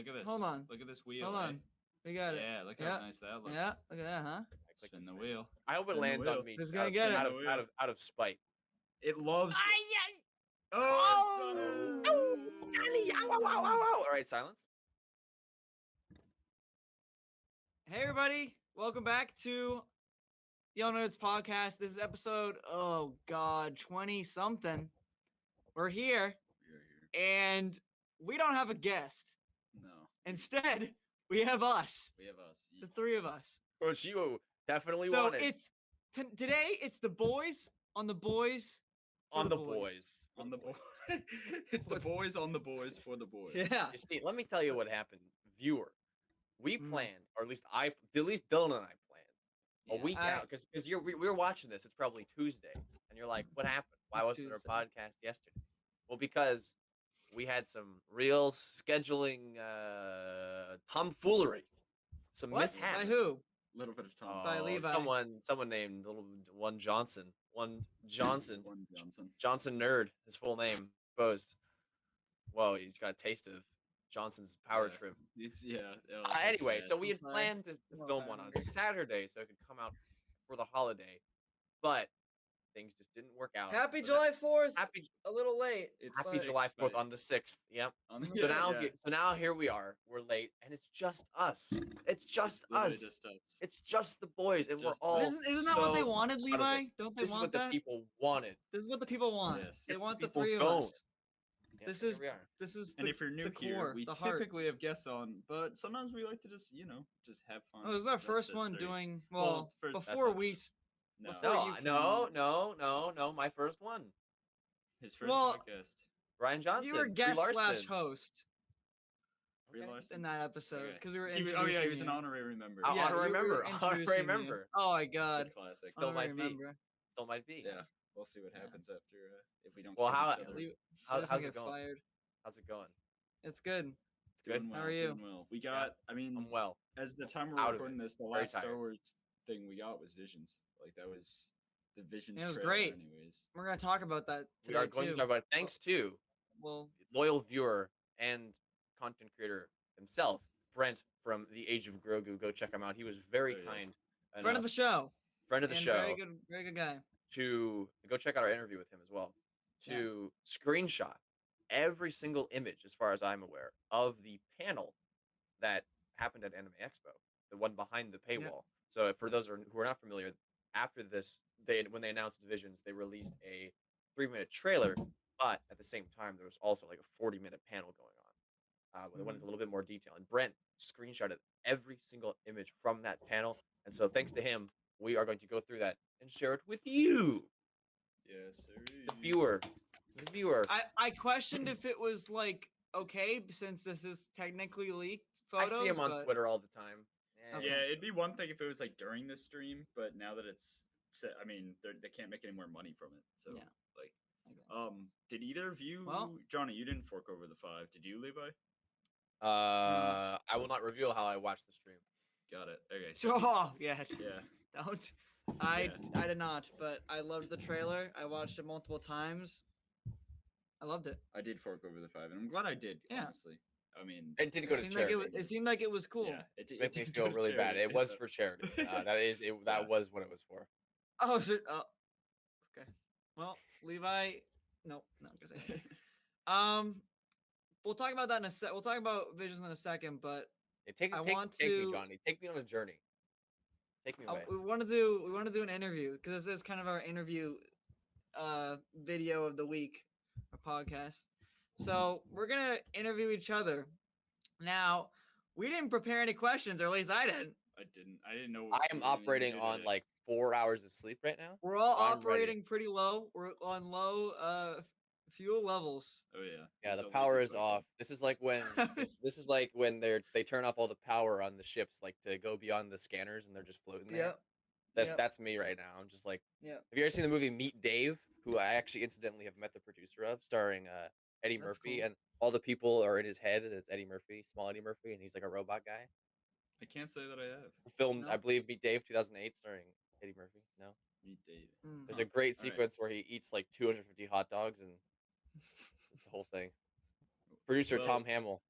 Look at this. Hold on. Look at this wheel. Hold on. We got it. Yeah, look how nice that looks. Yeah, look at that, huh? Spin the wheel. I hope it lands on me. Who's gonna get it? Out of spite. It loves. Oh! Johnny! Ow, ow, ow, ow, ow. All right, silence. Hey, everybody. Welcome back to the All Nerds Podcast. This is episode, 20-something. We're here, and we don't have a guest. No. Instead, we have us. We have us. The three of us. Which you definitely So wanted. it's today. It's the boys on the boys. On the boys. On the boys. It's the boys on the boys for the boys. Yeah. You see, let me tell you what happened, viewer. We planned, or at least Dylan and I planned a week out because we were watching this. It's probably Tuesday, and you're like, "What happened? Why wasn't there a podcast yesterday?" Well, because we had some real scheduling tomfoolery, some mishaps. By who? A little bit of time. By Levi. Someone named one Johnson. One Johnson. Johnson Nerd, his full name, posed. Whoa, he's got a taste of Johnson's power trim. Anyway, so we had planned to film one on Saturday so it could come out for the holiday, but things just didn't work out. Happy July 4th. A little late. Happy July 4th on the 6th. Yep. So now here we are. We're late, and it's just us. It's just us. It's just the boys, and we're all. Isn't that what they wanted, Levi? Don't they want that? This is what the people wanted. This is what the people want. Yes. They want the three of us. Yeah, this is. And if you're new here, we typically have guests on, but sometimes we like to just just have fun. Oh, this is our first one doing before we. No. My first one. His first podcast. Brian Johnson. You were guest / host. In that episode, because we were. He was an honorary member. Honorary member. Oh my god. Classic. Still might be. Still might be. Yeah. We'll see what happens after if we don't. Well, how's it going? Fired. How's it going? It's good. It's good. Well, how are you? Well. We got. I mean, I'm well. As the time we're recording this, the last Star Wars thing we got was Visions. Like that was the Visions. It was trailer great. Anyways, we're gonna talk about that today. We are going to talk about it. Thanks to loyal viewer and content creator himself, Brent from The Age of Grogu. Go check him out. He was very kind. Friend of the show. Friend of the show. Very good guy. To go check out our interview with him as well. To screenshot every single image, as far as I'm aware, of the panel that happened at Anime Expo, the one behind the paywall. Yeah. So for those who are not familiar, after this, when they announced Divisions, they released a 3-minute trailer, but at the same time, there was also like a 40-minute panel going on. Where they went into a little bit more detail. And Brent screenshotted every single image from that panel. And so thanks to him, we are going to go through that and share it with you. Yes, sir. The viewer. I questioned if it was like okay since this is technically leaked photos. I see him on Twitter all the time. Yeah, it'd be one thing if it was like during the stream, but now that it's set, I mean, they can't make any more money from it. So did either of you, Johnny? You didn't fork over the 5. Did you, Levi? I will not reveal how I watched the stream. Got it. Okay. So yeah. Don't. I did not, but I loved the trailer. I watched it multiple times. I loved it. I did fork over the 5, and I'm glad I did. Yeah. Honestly, I mean, it did go to charity. It seemed like it was cool. Yeah, it made me feel really bad. It was for charity. That was what it was for. Oh, is it? Okay. Well, Levi. No, I'm gonna say. We'll talk about that in a sec. We'll talk about Visions in a second, but take me, Johnny. Take me on a journey. Take me away. We want to do an interview because this is kind of our interview video of the week, our podcast. So we're gonna interview each other. Now, we didn't prepare any questions, or at least I didn't. I didn't know. I am operating on like 4 hours of sleep right now. We're all operating pretty low. We're on low fuel levels. Oh yeah. Yeah, the power is off. This is like when they turn off all the power on the ships, like to go beyond the scanners, and they're just floating there. That's me right now. I'm just like, have you ever seen the movie Meet Dave? Who I actually incidentally have met the producer of, starring Eddie Murphy, cool. And all the people are in his head, and it's Eddie Murphy, small Eddie Murphy, and he's like a robot guy. I can't say that I have. Filmed, I believe, Meet Dave 2008, starring Eddie Murphy. No, Meet Dave. There's a great sequence where he eats like 250 hot dogs, and it's the whole thing. Producer Tom Hamill.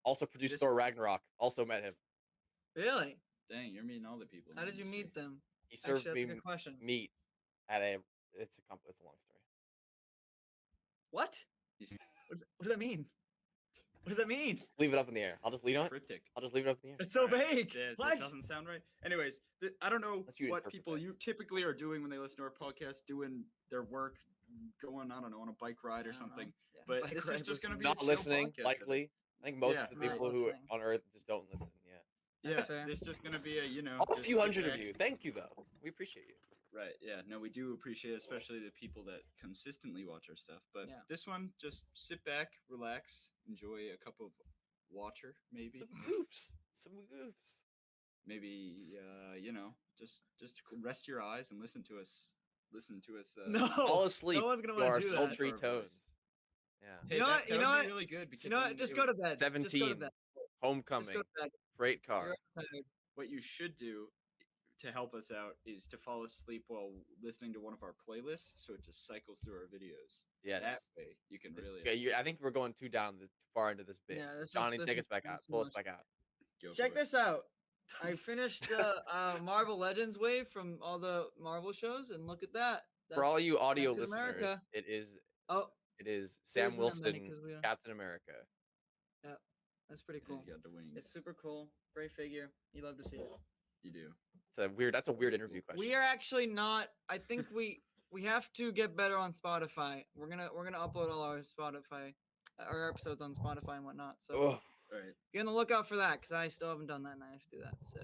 Also produced Thor Ragnarok. Also met him. Really? Dang, you're meeting all the people. How did you meet them? He served Actually, me that's a good question. meat at a. It's a long story. What? What does that mean? What does that mean? Leave it up in the air. I'll just leave it. Cryptic. I'll just leave it up in the air. It's so vague. Yeah, What? that doesn't sound right. Anyways, I don't know what people that. you typically are doing when they listen to our podcast, doing their work, going, I don't know, on a bike ride or something. Yeah, but this is just going to be not listening, likely. I think most of the people who on Earth just don't listen. Yeah. That's fair. There's just going to be a, all a few hundred of you. Thank you, though. We appreciate you. Right. Yeah. No, we do appreciate it, especially the people that consistently watch our stuff. But this one, just sit back, relax, enjoy a cup of water, maybe. Some goofs. Maybe, just rest your eyes and listen to us. No, fall asleep. No one's gonna to our do sultry that. tones. Yeah. Hey, you know what? Really good because just go to bed. 17. Homecoming. Freight car. What you should do to help us out is to fall asleep while listening to one of our playlists, so it just cycles through our videos. Yes. That way you can really. Okay, I think we're going too far into this bit. Yeah, Johnny, take us back out. Pull us back out. Check this out. I finished the Marvel Legends wave from all the Marvel shows, and look at that. For all you audio listeners, America. It is Sam Wilson, Captain America. Yeah, that's pretty cool. He's got the wings. It's super cool. Great figure. You love to see it. You do. That's a weird interview question. We are actually not. I think we have to get better on Spotify. We're gonna upload all our episodes on Spotify and whatnot. So all right, be on the lookout for that because I still haven't done that and I have to do that. So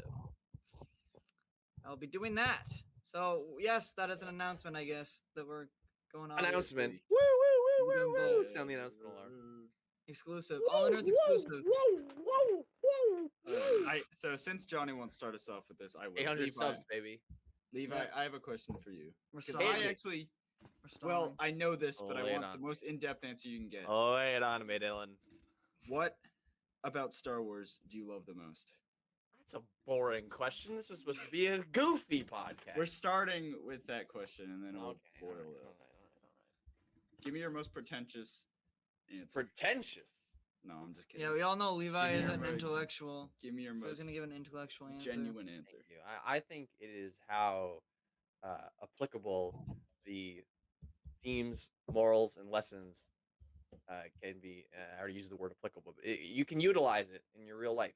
I'll be doing that. So yes, that is an announcement, I guess, that we're going on. Announcement. Woo woo woo woo woo. Sound the announcement alarm. Exclusive. All Nerds exclusive. So since Johnny won't start us off with this, I will. 800 subs, baby. Levi, I have a question for you. Well, I know this, but I want the most in-depth answer you can get. Oh, wait on me, Dylan. What about Star Wars do you love the most? That's a boring question. This was supposed to be a goofy podcast. We're starting with that question, and then we'll boil it. All right. Give me your most pretentious answer. Pretentious? No, I'm just kidding. Yeah, we all know Levi is an intellectual. Give me your most. He's gonna give an intellectual answer. Genuine answer. Thank you. I think it is how applicable the themes, morals, and lessons can be. I already used the word applicable, but you can utilize it in your real life.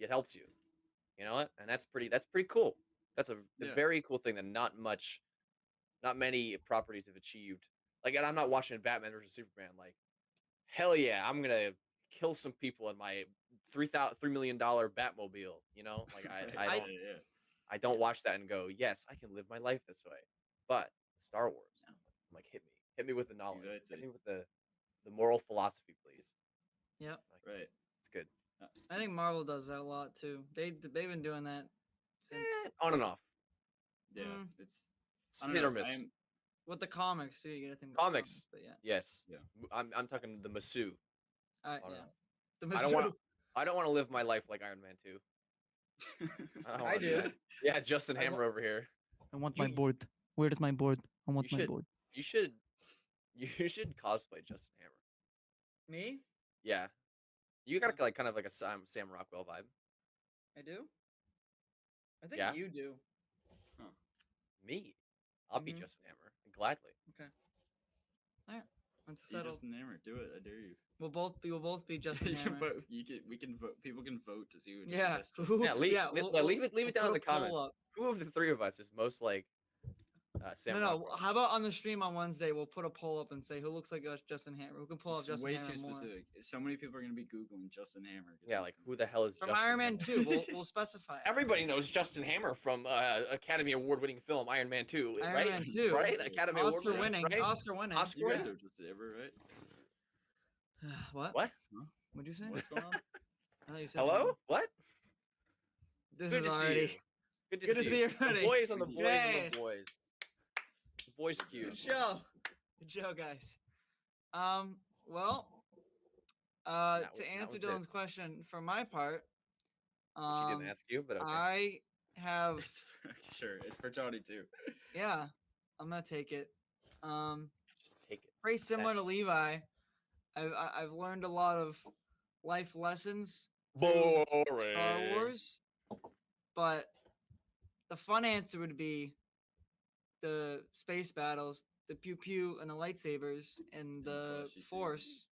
It helps you. You know what? And that's pretty cool. That's a very cool thing that not many properties have achieved. Like, and I'm not watching Batman versus Superman. Like, hell yeah, I'm gonna kill some people in my $3 million Batmobile. You know, like I don't watch that and go, yes, I can live my life this way. But Star Wars, I'm like, hit me with the knowledge, hit me with the moral philosophy, please. Yep, right. It's good. I think Marvel does that a lot too. They've been doing that since on and off. Yeah, it's hit or miss. With the comics too, you get a thing. Comics, but yeah. Yes. Yeah. I'm talking the Masu. Yeah. The Masu. I don't want to live my life like Iron Man 2. I do. Yeah, Justin Hammer over here. I want my board. Where is my board? I want my board. You should cosplay Justin Hammer. Me? Yeah. You got like kind of like a Sam Rockwell vibe. I do. I think you do. Huh. Me? I'll be Justin Hammer gladly. Okay. All right. Let's settle. Justin Hammer, do it. I dare you. We'll both be Justin Hammer. But we can vote. People can vote to see who. Leave it down in the comments. Who of the three of us is most like Sam? No. How about on the stream on Wednesday? We'll put a poll up and say who looks like Justin Hammer. Who can pull up Justin Hammer? Way too specific. So many people are going to be googling Justin Hammer. Yeah, like who the hell is from Justin Iron Man Hammer? 2? We'll specify. Everybody knows Justin Hammer from Academy Award-winning film Iron Man 2, right? Iron Man 2, right? Academy Award-winning, right? Oscar winning. Oscar winning. Justin Hammer, right? What? Huh? What'd you say? What's going on? I thought you said hello? something. What? This Good is to already. see you. Good to see you. everybody. The boys on the boys on the boys. The boys cute. Good show, guys. Well, to answer Dylan's question, for my part, she didn't ask you, but okay. I have. It's for Johnny too. Yeah, I'm gonna take it. Just take it. Very similar to Levi. I've learned a lot of life lessons through Boring. Star Wars, but the fun answer would be the space battles, the pew pew and the lightsabers, and the Force.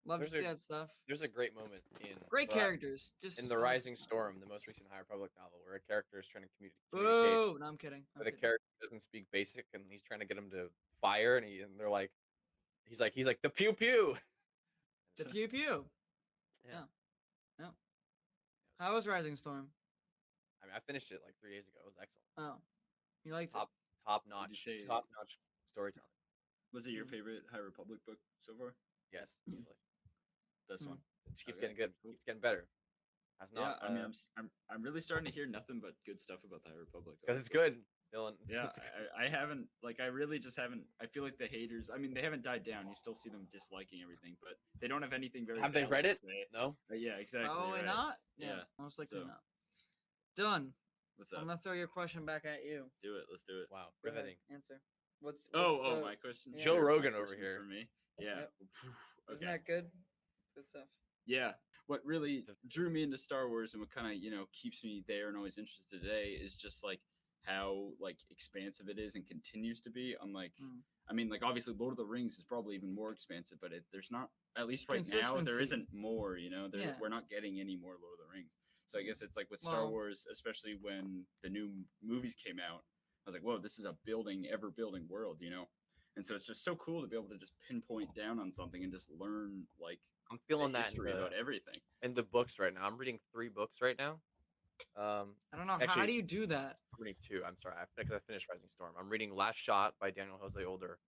Love to see that stuff. There's a great moment in great characters. Just in The Rising Storm, the most recent High Republic novel, where a character is trying to communicate. Oh, no, I'm kidding. The character doesn't speak basic, and he's trying to get him to fire, and they're like, he's like the pew pew. The pew pew. Yeah. No. How was Rising Storm? I mean, I finished it like 3 days ago. It was excellent. Oh, you liked it? Top notch storytelling. Was it your favorite High Republic book so far? Yes, easily. Best one. It keeps getting good. Keeps getting better. I mean, I'm really starting to hear nothing but good stuff about the High Republic. Because it's good, Dylan. I haven't, like, I really just haven't. I feel like the haters. I mean, they haven't died down. You still see them disliking everything, but they don't have anything very. Have they read it? No. Yeah, exactly. Probably not. Yeah, most likely not. Done. What's up? I'm gonna throw your question back at you. Do it. Let's do it. Wow. Riveting. Answer. What's my question. Yeah. Joe Rogan over here for me. Yeah. Yep. Isn't that good? Good stuff. Yeah. What really drew me into Star Wars and what kind of, keeps me there and always interested today is just like how like expansive it is and continues to be. Unlike, I mean, like obviously Lord of the Rings is probably even more expansive, but there's not, at least right now, there isn't more, we're not getting any more Lord of the Rings. So I guess it's like with Star Wars, especially when the new movies came out, I was like, whoa, this is a ever building world, And so it's just so cool to be able to just pinpoint down on something and just learn like I'm feeling that history about everything. In the books right now. I'm reading 3 books right now. I don't know. Actually, how do you do that? I'm reading 2. I'm sorry. Because I finished Rising Storm. I'm reading Last Shot by Daniel Jose Older.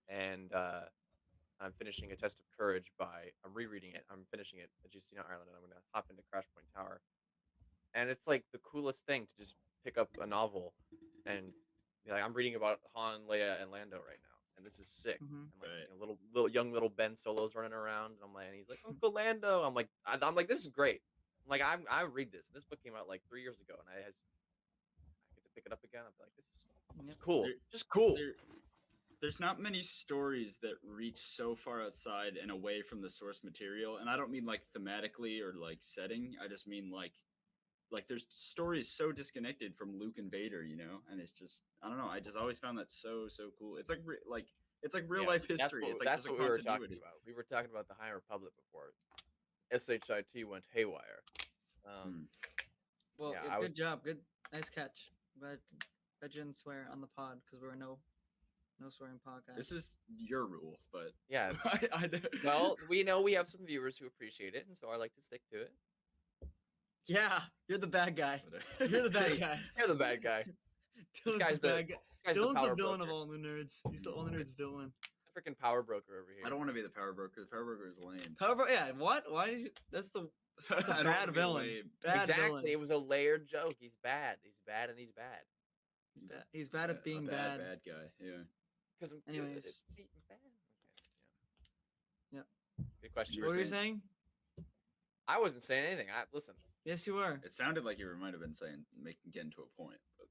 And I'm finishing A Test of Courage I'm rereading it. I'm finishing it at GCN Ireland, and I'm going to hop into Crash Point Tower. And it's like the coolest thing to just pick up a novel and be like, I'm reading about Han, Leia, and Lando right now. And this is sick. And like little Ben Solo's running around, and I'm like, and he's like, Uncle Lando. I'm like, this is great. I'm like, I read this. This book came out like 3 years ago, and I get to pick it up again. I'm like, this is cool. Just cool. There's not many stories that reach so far outside and away from the source material, and I don't mean like thematically or like setting. I just mean like there's stories so disconnected from Luke and Vader, and it's just, I don't know. I just always found that so cool. It's like real life history. That's what we were talking about. We were talking about the High Republic before SHIT went haywire. Well, good job. Nice catch. But I didn't swear on the pod because we're no swearing podcast. This is your rule, but yeah. I well, we know we have some viewers who appreciate it, and so I like to stick to it. Yeah, you're the bad guy. You're the bad guy. You're the bad guy. This guy's the Dylan's the villain of all the nerds. He's the all the nerds villain. The freaking power broker over here. I don't want to be the power broker. The power broker is lame. Yeah. What? Why did you? That's a bad villain. Exactly. Villain. It was a layered joke. He's bad. He's bad, and he's bad. He's bad at being bad. Bad guy. Yeah. Because I'm Anyways. good at being bad. Okay. Yeah. Good question. What were you saying? I wasn't saying anything. Listen. Yes, you were. It sounded like you might have been saying, getting to a point. But...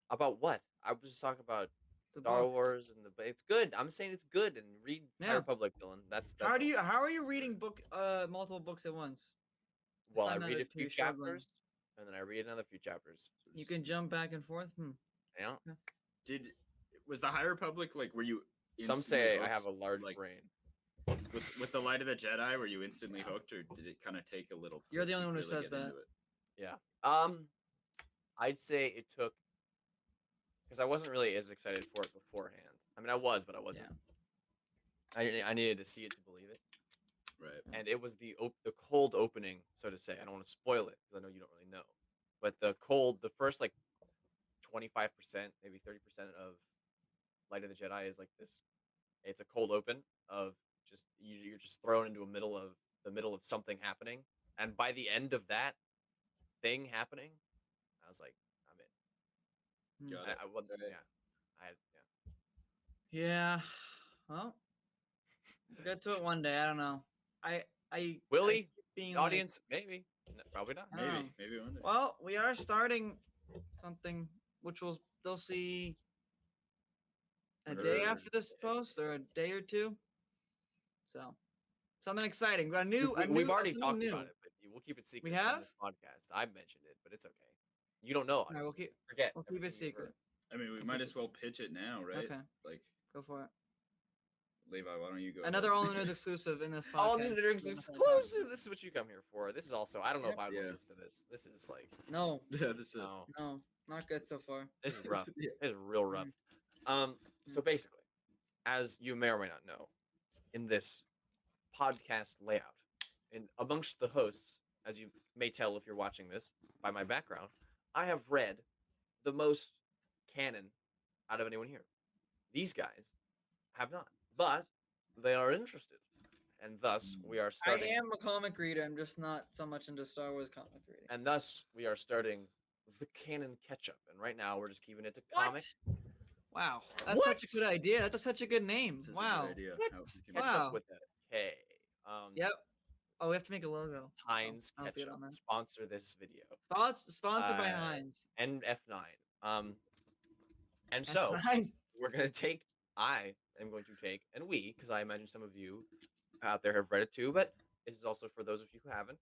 About what? I was just talking about Star Wars and it's good. I'm saying it's good, and read High Republic, Dylan. That's how are you reading multiple books at once? Well, I read a few chapters, and then I read another few chapters. You can jump back and forth. Yeah. Was the High Republic like? Were you? Some say I have a large brain. With the Light of the Jedi, were you instantly hooked, or did it kind of take a little? You're the only one who says that. Yeah. I'd say it took, because I wasn't really as excited for it beforehand. I mean, I was, but I wasn't. Yeah. I needed to see it to believe it. Right. And it was the cold opening, so to say. I don't want to spoil it because I know you don't really know. But the first like 25%, maybe 30% of Light of the Jedi is like this. It's a cold open of just you're just thrown into the middle of something happening, and by the end of that thing happening, I was like, I'm in. Yeah. Well, we'll get to it one day. I don't know. Will he? Being audience, like, maybe. No, probably not. Maybe one day. Well, we are starting something which they'll see a day after this post or a day or two. So Something exciting. We've already talked about it, but we'll keep it secret on this have? podcast. I've mentioned it, but it's okay. You don't know. All right, Forget. We'll keep it secret. I mean, we might as well pitch it now, right? Okay. Like, go for it. Levi, why don't you go? Another All Nerds exclusive in this podcast. All Nerds exclusive. This is what you come here for. This is also. I don't know if I would listen to this. This is like. No. Yeah, this is. No, not good so far. This is rough. This is real rough. So basically, as you may or may not know, in this podcast layout, and amongst the hosts, as you may tell if you're watching this by my background, I have read the most canon out of anyone here. These guys have not, but they are interested, and thus we are starting. I am a comic reader. I'm just not so much into Star Wars comic reading. And thus we are starting the canon catch-up, and right now we're just keeping it to comics. Wow, that's such a good idea. That's such a good name. Wow. Catch up with it. Okay. Yep. Oh, we have to make a logo. Heinz Ketchup. Sponsor this video. Sponsored by Heinz. And F9. And so we're gonna take. I am going to take, and we, because I imagine some of you out there have read it too, but this is also for those of you who haven't,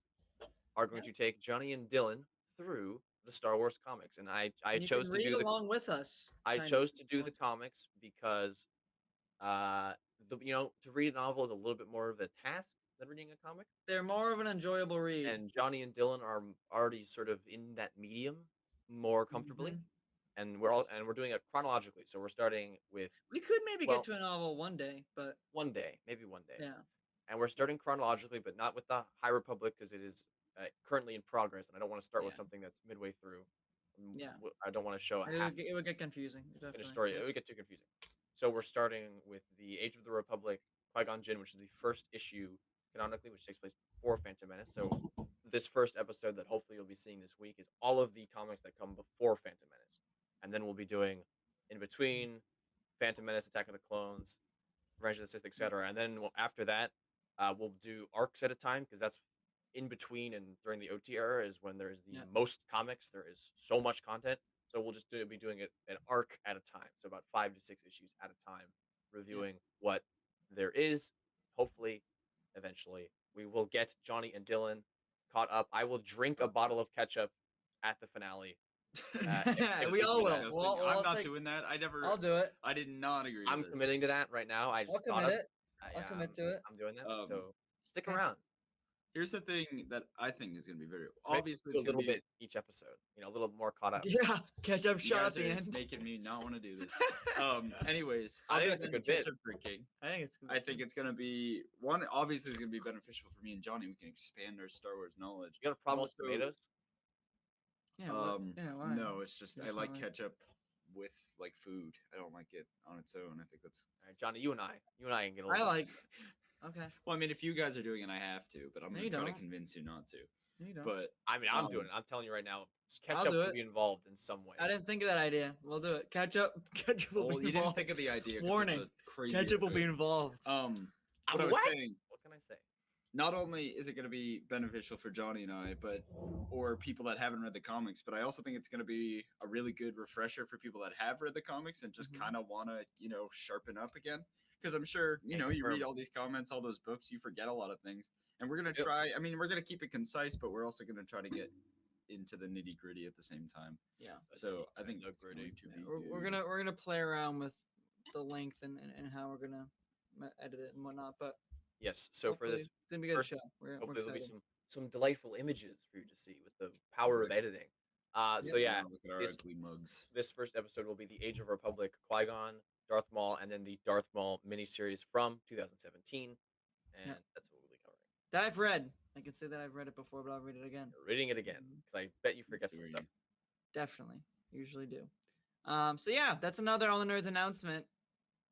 are going to take Johnny and Dylan through the Star Wars comics, and I chose to do along with us. I chose to do the comics because, to read a novel is a little bit more of a task than reading a comic. They're more of an enjoyable read. And Johnny and Dylan are already sort of in that medium more comfortably. And we're doing it chronologically. So we're starting with. We could maybe get to a novel one day, but maybe one day. Yeah. And we're starting chronologically, but not with the High Republic because it is currently in progress, and I don't want to start with something that's midway through. Yeah. I don't want to show it would get confusing. In a story, it would get too confusing. So we're starting with the Age of the Republic, Qui-Gon Jinn, which is the first issue canonically, which takes place before Phantom Menace. So this first episode that hopefully you'll be seeing this week is all of the comics that come before Phantom Menace. And then we'll be doing in between Phantom Menace, Attack of the Clones, Revenge of the Sith, etc. And then after that, we'll do arcs at a time because that's in between and during the OT era is when there is the most comics. There is so much content. So we'll just be doing it an arc at a time. So about 5 to 6 issues at a time, reviewing what there is. Hopefully, eventually, we will get Johnny and Dylan caught up. I will drink a bottle of ketchup at the finale. We all will. I'm not doing that. I'll do it. I did not agree. I'm committing to that right now. I just thought of it. I'll commit to it. I'm doing that. So stick around. Here's the thing that I think is going to be very obviously a little bit each episode. A little more caught up. Yeah, ketchup shot at the end. Making me not want to do this. Anyways, I think it's a good bit. Drinking. I think it's going to be one. Obviously, it's going to be beneficial for me and Johnny. We can expand our Star Wars knowledge. You got a problem with tomatoes? Yeah. Why? No, it's just I like ketchup with like food. I don't like it on its own. I think that's all right, Johnny. You and I can get along. I like. Okay. Well, I mean, if you guys are doing it, I have to, but I'm going to try to convince you not to. No, you don't. But I mean, I'm doing it. I'm telling you right now, ketchup will be involved in some way. I didn't think of that idea. We'll do it. Ketchup will be involved. You didn't think of the idea. Warning. Ketchup will be involved. What I was saying. What can I say? Not only is it going to be beneficial for Johnny and I, or people that haven't read the comics, but I also think it's going to be a really good refresher for people that have read the comics and just kind of want to, sharpen up again. Because I'm sure, you read all these comments, all those books, you forget a lot of things. And we're going to try, we're going to keep it concise, but we're also going to try to get into the nitty gritty at the same time. Yeah. So I think that's going to be we're gonna play around with the length and how we're gonna edit it and whatnot. But yes, so for this it's gonna be a good show. Hopefully there'll be some delightful images for you to see with the power of editing. Look at our ugly mugs. This first episode will be the Age of Republic, Qui-Gon, Darth Maul, and then the Darth Maul miniseries from 2017, and that's what we'll be covering. That I've read. I can say that I've read it before, but I'll read it again. You're reading it again because I bet you forget some stuff. Definitely, usually do. So yeah, that's another All the Nerds announcement.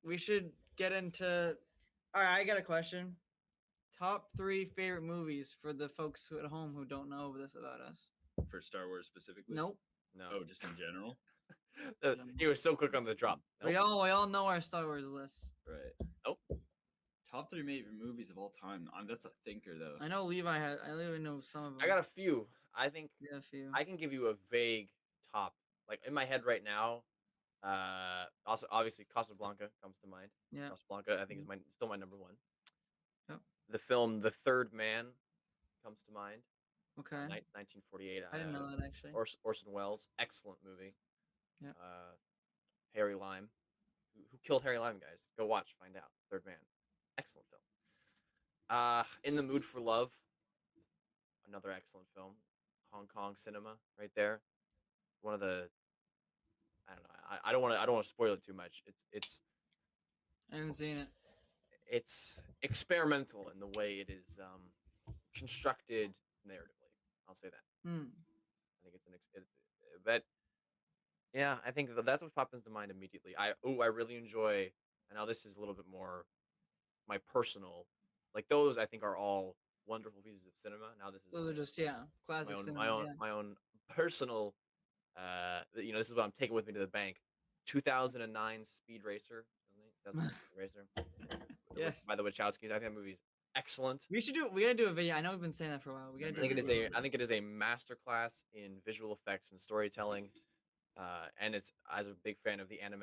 We should get into. All right, I got a question. Top 3 favorite movies for the folks at home who don't know this about us. For Star Wars specifically? Nope. No. Oh, just in general? He was so quick on the drop. Nope. We all know our Star Wars lists. Right. Nope. Top 3 favorite movies of all time. That's a thinker, though. I know Levi has. I Levi knows some of them. I got a few. I think a few. I can give you a vague top. Like in my head right now, also obviously Casablanca comes to mind. Yeah. Casablanca, I think is still my number 1. Yep. the film The Third Man comes to mind. Okay. 1948. I didn't know that actually. Orson Welles, excellent movie. Yeah. Harry Lime. Who killed Harry Lime, guys? Go watch, find out. Third Man. Excellent film. In the Mood for Love. Another excellent film. Hong Kong cinema, right there. One of the. I don't know. I don't want to spoil it too much. It's. I haven't seen it. It's experimental in the way it is constructed narratively. I'll say that. I think but yeah, I think that's what pops into mind immediately. I really enjoy. I know this is a little bit more my personal, like those I think are all wonderful pieces of cinema. Now this is those are just classic cinema. My own personal. This is what I'm taking with me to the bank. 2009 Speed Racer, isn't it? Speed Racer. Yes. By the Wachowskis, I think that movie's excellent. We gotta do a video. I know we've been saying that for a while. I think it is a masterclass in visual effects and storytelling. And it's, as a big fan of the anime,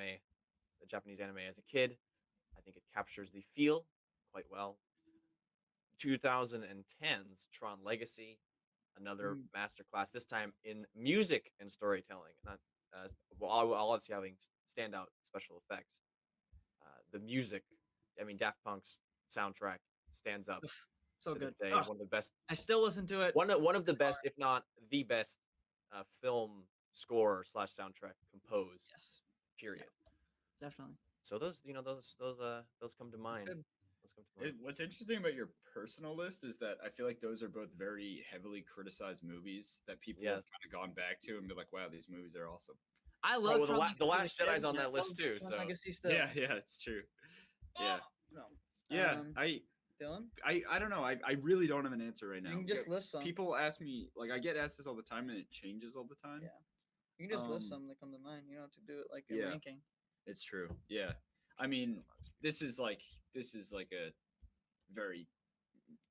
the Japanese anime as a kid, I think it captures the feel quite well. 2010's Tron Legacy, another masterclass. This time in music and storytelling. Not I'll obviously having standout special effects. The music, I mean, Daft Punk's soundtrack stands up so to good. This day. One of the best. I still listen to it. One of the best, if not the best, film score / soundtrack composed. Yes. Period. Yeah, definitely. So those come to mind. What's interesting about your personal list is that I feel like those are both very heavily criticized movies that people have kind of gone back to and be like, "Wow, these movies are awesome." I love the Last Jedi's on that list too. So yeah, it's true. Yeah, no, yeah. Dylan, I don't know. I really don't have an answer right now. You can just list some. People ask me, like, I get asked this all the time, and it changes all the time. Yeah, you can just list some that come to mind. You don't have to do it like a ranking. It's true. Yeah, I mean, this is like a very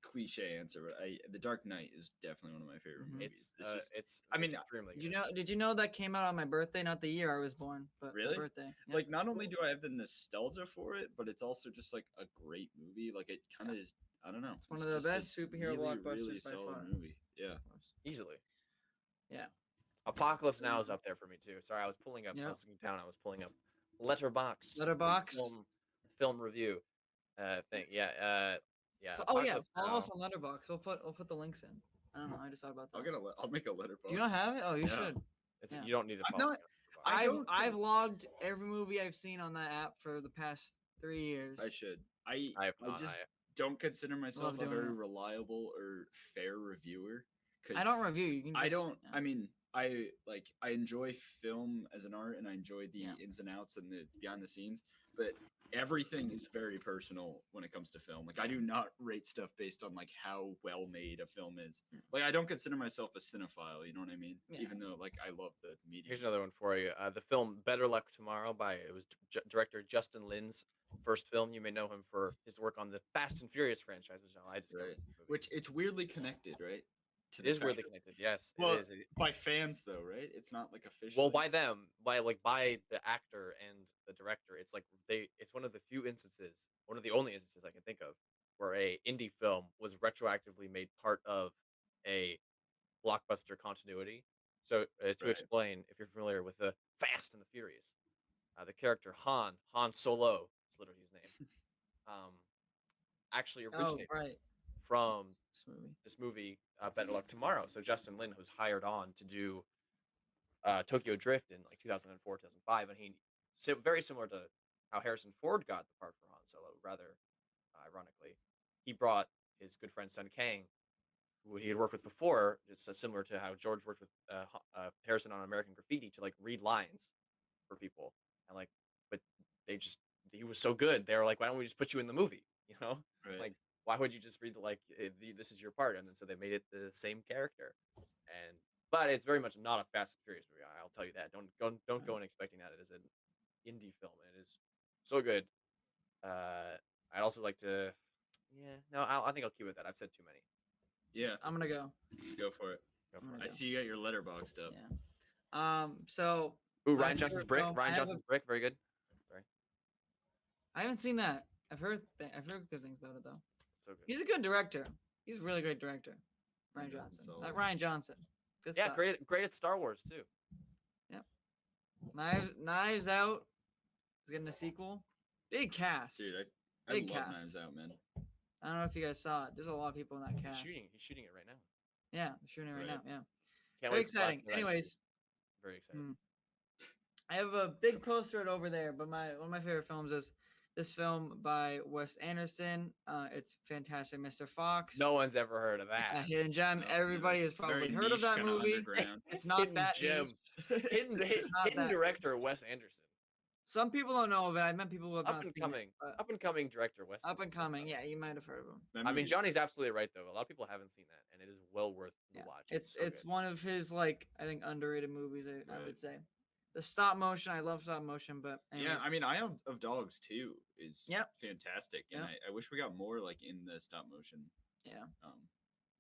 cliche answer, but The Dark Knight is definitely one of my favorite movies. Extremely good. Did you know that came out on my birthday? Not the year I was born, but really? my birthday. Yeah, like, not only do I have the nostalgia for it, but it's also just like a great movie. Like, it kind of is. I don't know. It's one of the best superhero blockbusters by far. Movie. Yeah, easily. Yeah. Apocalypse Now is up there for me too. Sorry, I was pulling up. I was looking down. I was pulling up Letterboxd film review thing. Yeah. Yeah. Oh yeah, follow us on Letterboxd. We'll put the links in. I don't know. I just thought about that. I'll make a Letterboxd. Do you not have it? Oh, you should. You don't need to follow. I've logged every movie I've seen on that app for the past 3 years. I should. I have not. I just don't consider myself a very reliable or fair reviewer. I don't review. You can just, I don't. I mean, I enjoy film as an art, and I enjoy the ins and outs and the behind the scenes. But everything is very personal when it comes to film. Like, I do not rate stuff based on like how well made a film is. Like, I don't consider myself a cinephile. You know what I mean? Yeah. Even though like I love the media. Here's another one for you. The film Better Luck Tomorrow director Justin Lin's first film. You may know him for his work on the Fast and Furious franchise, which I discovered. Which it's weirdly connected, right? It is weirdly connected, yes. Well, it is. By fans though, right? It's not like official. Well, by them, by the actor and the director. It's like it's one of the few instances, one of the only instances I can think of, where a indie film was retroactively made part of a blockbuster continuity. So to explain, if you're familiar with the Fast and the Furious, the character Han Solo, it's literally his name, actually originated from this movie, Better Luck Tomorrow. So Justin Lin was hired on to do Tokyo Drift in like 2004, 2005, and very similar to how Harrison Ford got the part for Han Solo, rather ironically, he brought his good friend Sun Kang, who he had worked with before, just similar to how George worked with Harrison on American Graffiti, to like read lines for people, and like, but he was so good, they were like, why don't we just put you in the movie, you know? Like, why would you just read this is your part? And then so they made it the same character, but it's very much not a Fast and Furious movie. I'll tell you that. Don't go in expecting that it is an indie film. It is so good. I'd also like to. I think I'll keep it that. I've said too many. Yeah, I'm gonna go. Go for it. I see you got your Letterboxd up. Yeah. So. Ooh, Ryan Johnson's Brick. Ryan Johnson's Brick. Very good. Sorry. I haven't seen that. I've heard good things about it though. So good. He's a good director. He's a really great director. Ryan Johnson. Not Ryan Johnson. Good stuff. Great at Star Wars too. Yep. Knives Out is getting a sequel. Big cast. Dude, I love Knives Out, man. I don't know if you guys saw it. There's a lot of people in that cast. He's shooting it right now. Yeah, shooting it right now. Yeah. Can't Very exciting. Anyways. Very exciting. I have a big poster right over there, but one of my favorite films is this film by Wes Anderson. It's fantastic, Mr. Fox. No one's ever heard of that. A hidden gem. Everybody has probably heard of that movie. It's not hidden that gem. Hidden director Wes Anderson. Some people don't know of it. I met people who have not seen it. Up and coming director Wes. Up and coming, yeah, you might have heard of him. I mean, Johnny's absolutely right though. A lot of people haven't seen that, and it is well worth the watch. It's one of his I think underrated movies. I would say. The stop motion, I love stop motion, but anyways. Yeah, I mean, Eye of Dogs too is fantastic, and I wish we got more in the stop motion.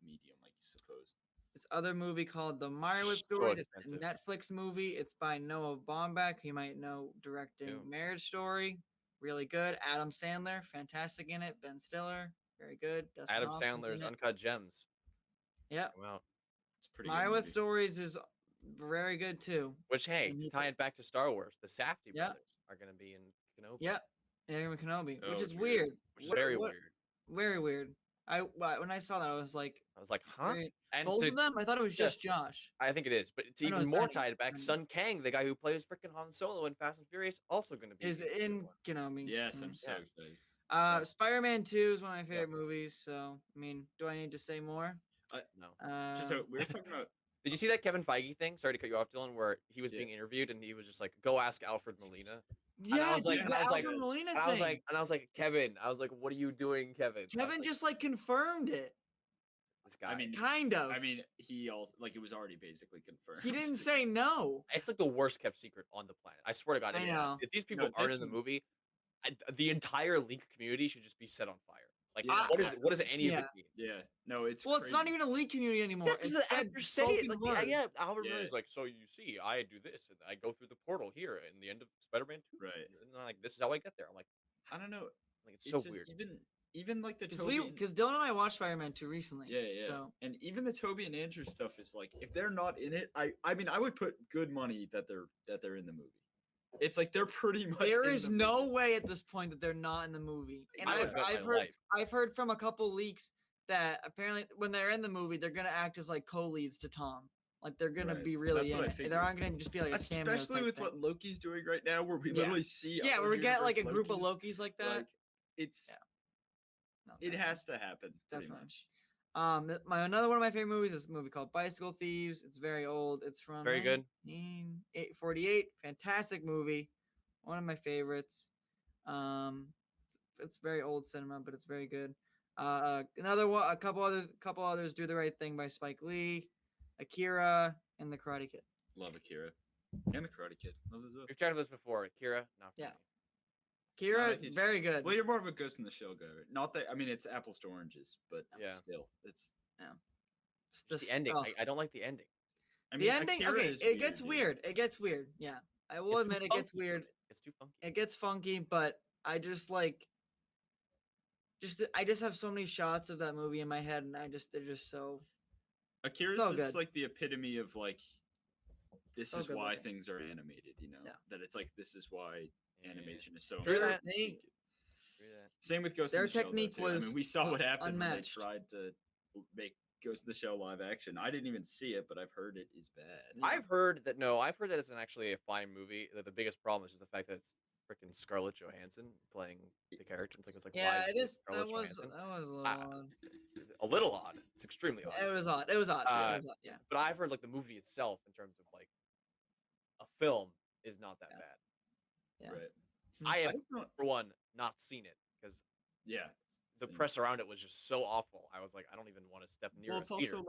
Medium, I suppose. This other movie called The Meyerowitz Stories. It's a Netflix movie. It's by Noah Baumbach, who you might know directing Marriage Story. Really good. Adam Sandler, fantastic in it. Ben Stiller, very good. Dustin Adam Sandler's Uncut Gems. Yep. Wow. It's pretty. Meyerowitz Stories is very good too. Which, hey, to tie it back to Star Wars, the Safdie brothers are going to be in Kenobi. Yep, they're in Kenobi, which is weird. Which is very weird. Very weird. When I saw that, I was like, huh? And both of them? I thought it was just Josh. I think it is, but it's even more tied back. Sun Kang, the guy who plays freaking Han Solo in Fast and Furious, also going to be in Kenobi. Yes, I'm so excited. Spider-Man 2 is one of my favorite movies. So, I mean, do I need to say more? No. Just so we were talking about. Did you see that Kevin Feige thing? Sorry to cut you off, Dylan. Where he was being interviewed and he was just like, "Go ask Alfred Molina." Yeah, and I was like, I was like, Kevin. I was like, "What are you doing, Kevin?" Kevin just confirmed it. This guy. I mean, kind of. I mean, he also it was already basically confirmed. He didn't say no. It's the worst kept secret on the planet. I swear to God. I know. If these people aren't in the movie, the entire leak community should just be set on fire. What does any of it mean? Yeah, no, it's crazy. It's not even a leak community anymore. Yeah, because the actors say it. Albert Miller's like, so you see, I do this, and I go through the portal here in the end of Spider-Man 2. Right. And I'm like, this is how I get there. I'm like, I don't know. It's so weird. Even the Toby, because Dylan and I watched Spider-Man 2 recently. Yeah. So. And even the Toby and Andrew stuff is if they're not in it, I mean, I would put good money that they're in the movie. It's they're pretty much. There is no way at this point that they're not in the movie. And I've heard from a couple leaks that apparently when they're in the movie, they're gonna act as co-leads to Tom. They're gonna be really in it. They aren't gonna just be a cameo. Especially with what Loki's doing right now, where we literally see. Yeah, where we get a group of Lokis like that. It's. No, it has to happen. Definitely. Much. Another one of my favorite movies is a movie called Bicycle Thieves. It's very old. It's from very good 1948. Fantastic movie. One of my favorites. It's very old cinema, but it's very good. Another one. A couple others. Do the Right Thing by Spike Lee, Akira, and The Karate Kid. Love Akira and The Karate Kid. Love those both. We've chatted this before. Akira, not for me. Kira, very good. Well, you're more of a Ghost in the Shell guy, right? Not that, I mean, it's apples to oranges, but still, it's just the ending. I don't like the ending. I mean, the ending, it gets weird. It gets weird. Yeah, I will admit it gets weird. It's too funky. It gets funky, but I just I just have so many shots of that movie in my head, and they're just so. Akira's just good. The epitome of this is why things are animated. That it's this is why. Animation is so important. Same with Ghost in the Shell. Their technique was I mean, we saw what happened unmatched. when they tried to make Ghost in the Shell live action. I didn't even see it, but I've heard it is bad. I've heard that it's actually a fine movie. That the biggest problem is just the fact that it's freaking Scarlett Johansson playing the character. It's yeah, it is. That was a little odd. A little odd. It's extremely odd. It was odd. Yeah. But I've heard the movie itself, in terms of a film, is not that bad. Yeah. Right. I have, for one, not seen it because the press around it was just so awful. I was like, I don't even want to step near. Well, it's also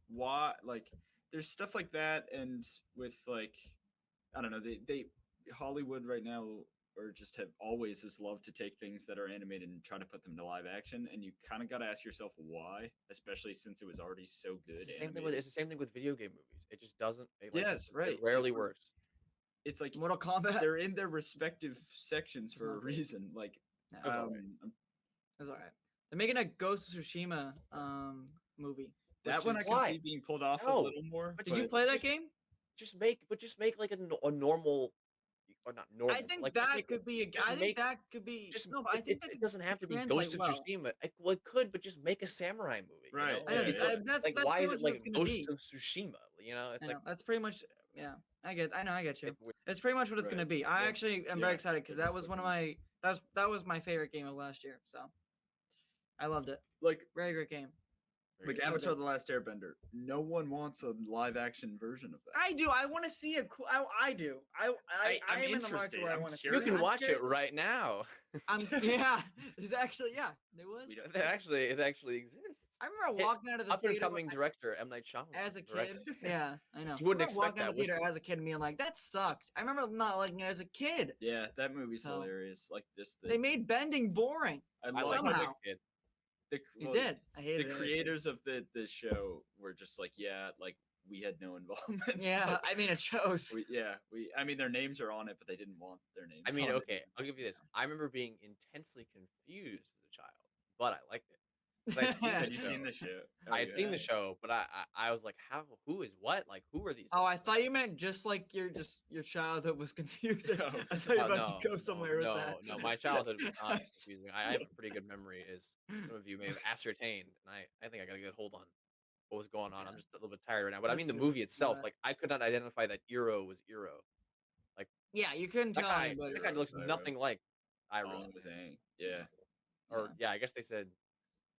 why there's stuff like that, and with I don't know, they Hollywood right now or just have always this love to take things that are animated and try to put them to live action, and you kind of got to ask yourself why, especially since it was already so good. It's the same thing with video game movies. It just doesn't. Right. It rarely works. It's Mortal Kombat. They're in their respective sections for a reason. It was all right. They're making a Ghost of Tsushima movie. That one I can see being pulled off a little more. Did you play that game? Just make like a normal, or not normal. I think like, that could be. I think that could be. Just no, I think it doesn't have to be Ghost of Tsushima. Well, it could, but just make a samurai movie. Right. You know? That's why is it like Ghost be. of Tsushima? You know, it's like that's pretty much. Yeah, I get you. It's pretty much what it's gonna be. I actually am very excited because that was one of my that was my favorite game of last year. So I loved it. Like very great game. Like Avatar: The Last Airbender. No one wants a live action version of that. I do. I want to see a cool. I do. I'm in the market where I want to see. You can watch it right now. Yeah. It's actually There was. It actually exists. I remember walking out of the up and coming director M. Night Shyamalan as a kid. Yeah, I know. You wouldn't expect walking out of the theater as a kid and being like, that sucked. I remember not liking it as a kid. Yeah, that movie's hilarious. Like this. They made bending boring. I liked it as a kid. You did. I hated the creators of the show were just like, like we had no involvement. Yeah, I mean it shows. I mean their names are on it, but they didn't want their names. I mean, okay, I'll give you this. I remember being intensely confused as a child, but I liked it. Had you seen the show? I had seen the show, but I was like, who is what? Like, who are these? Oh, I thought you meant just like your childhood was confusing. I thought you were about to go somewhere with that. No, my childhood was not confusing. I have a pretty good memory, as some of you may have ascertained, and I think I got a good hold on what was going on. I'm just a little bit tired right now, but I mean the movie itself, like I could not identify that Iroh was Iroh. Like, you couldn't tell anybody. That guy looks nothing like Iroh. Yeah. Or I guess they said.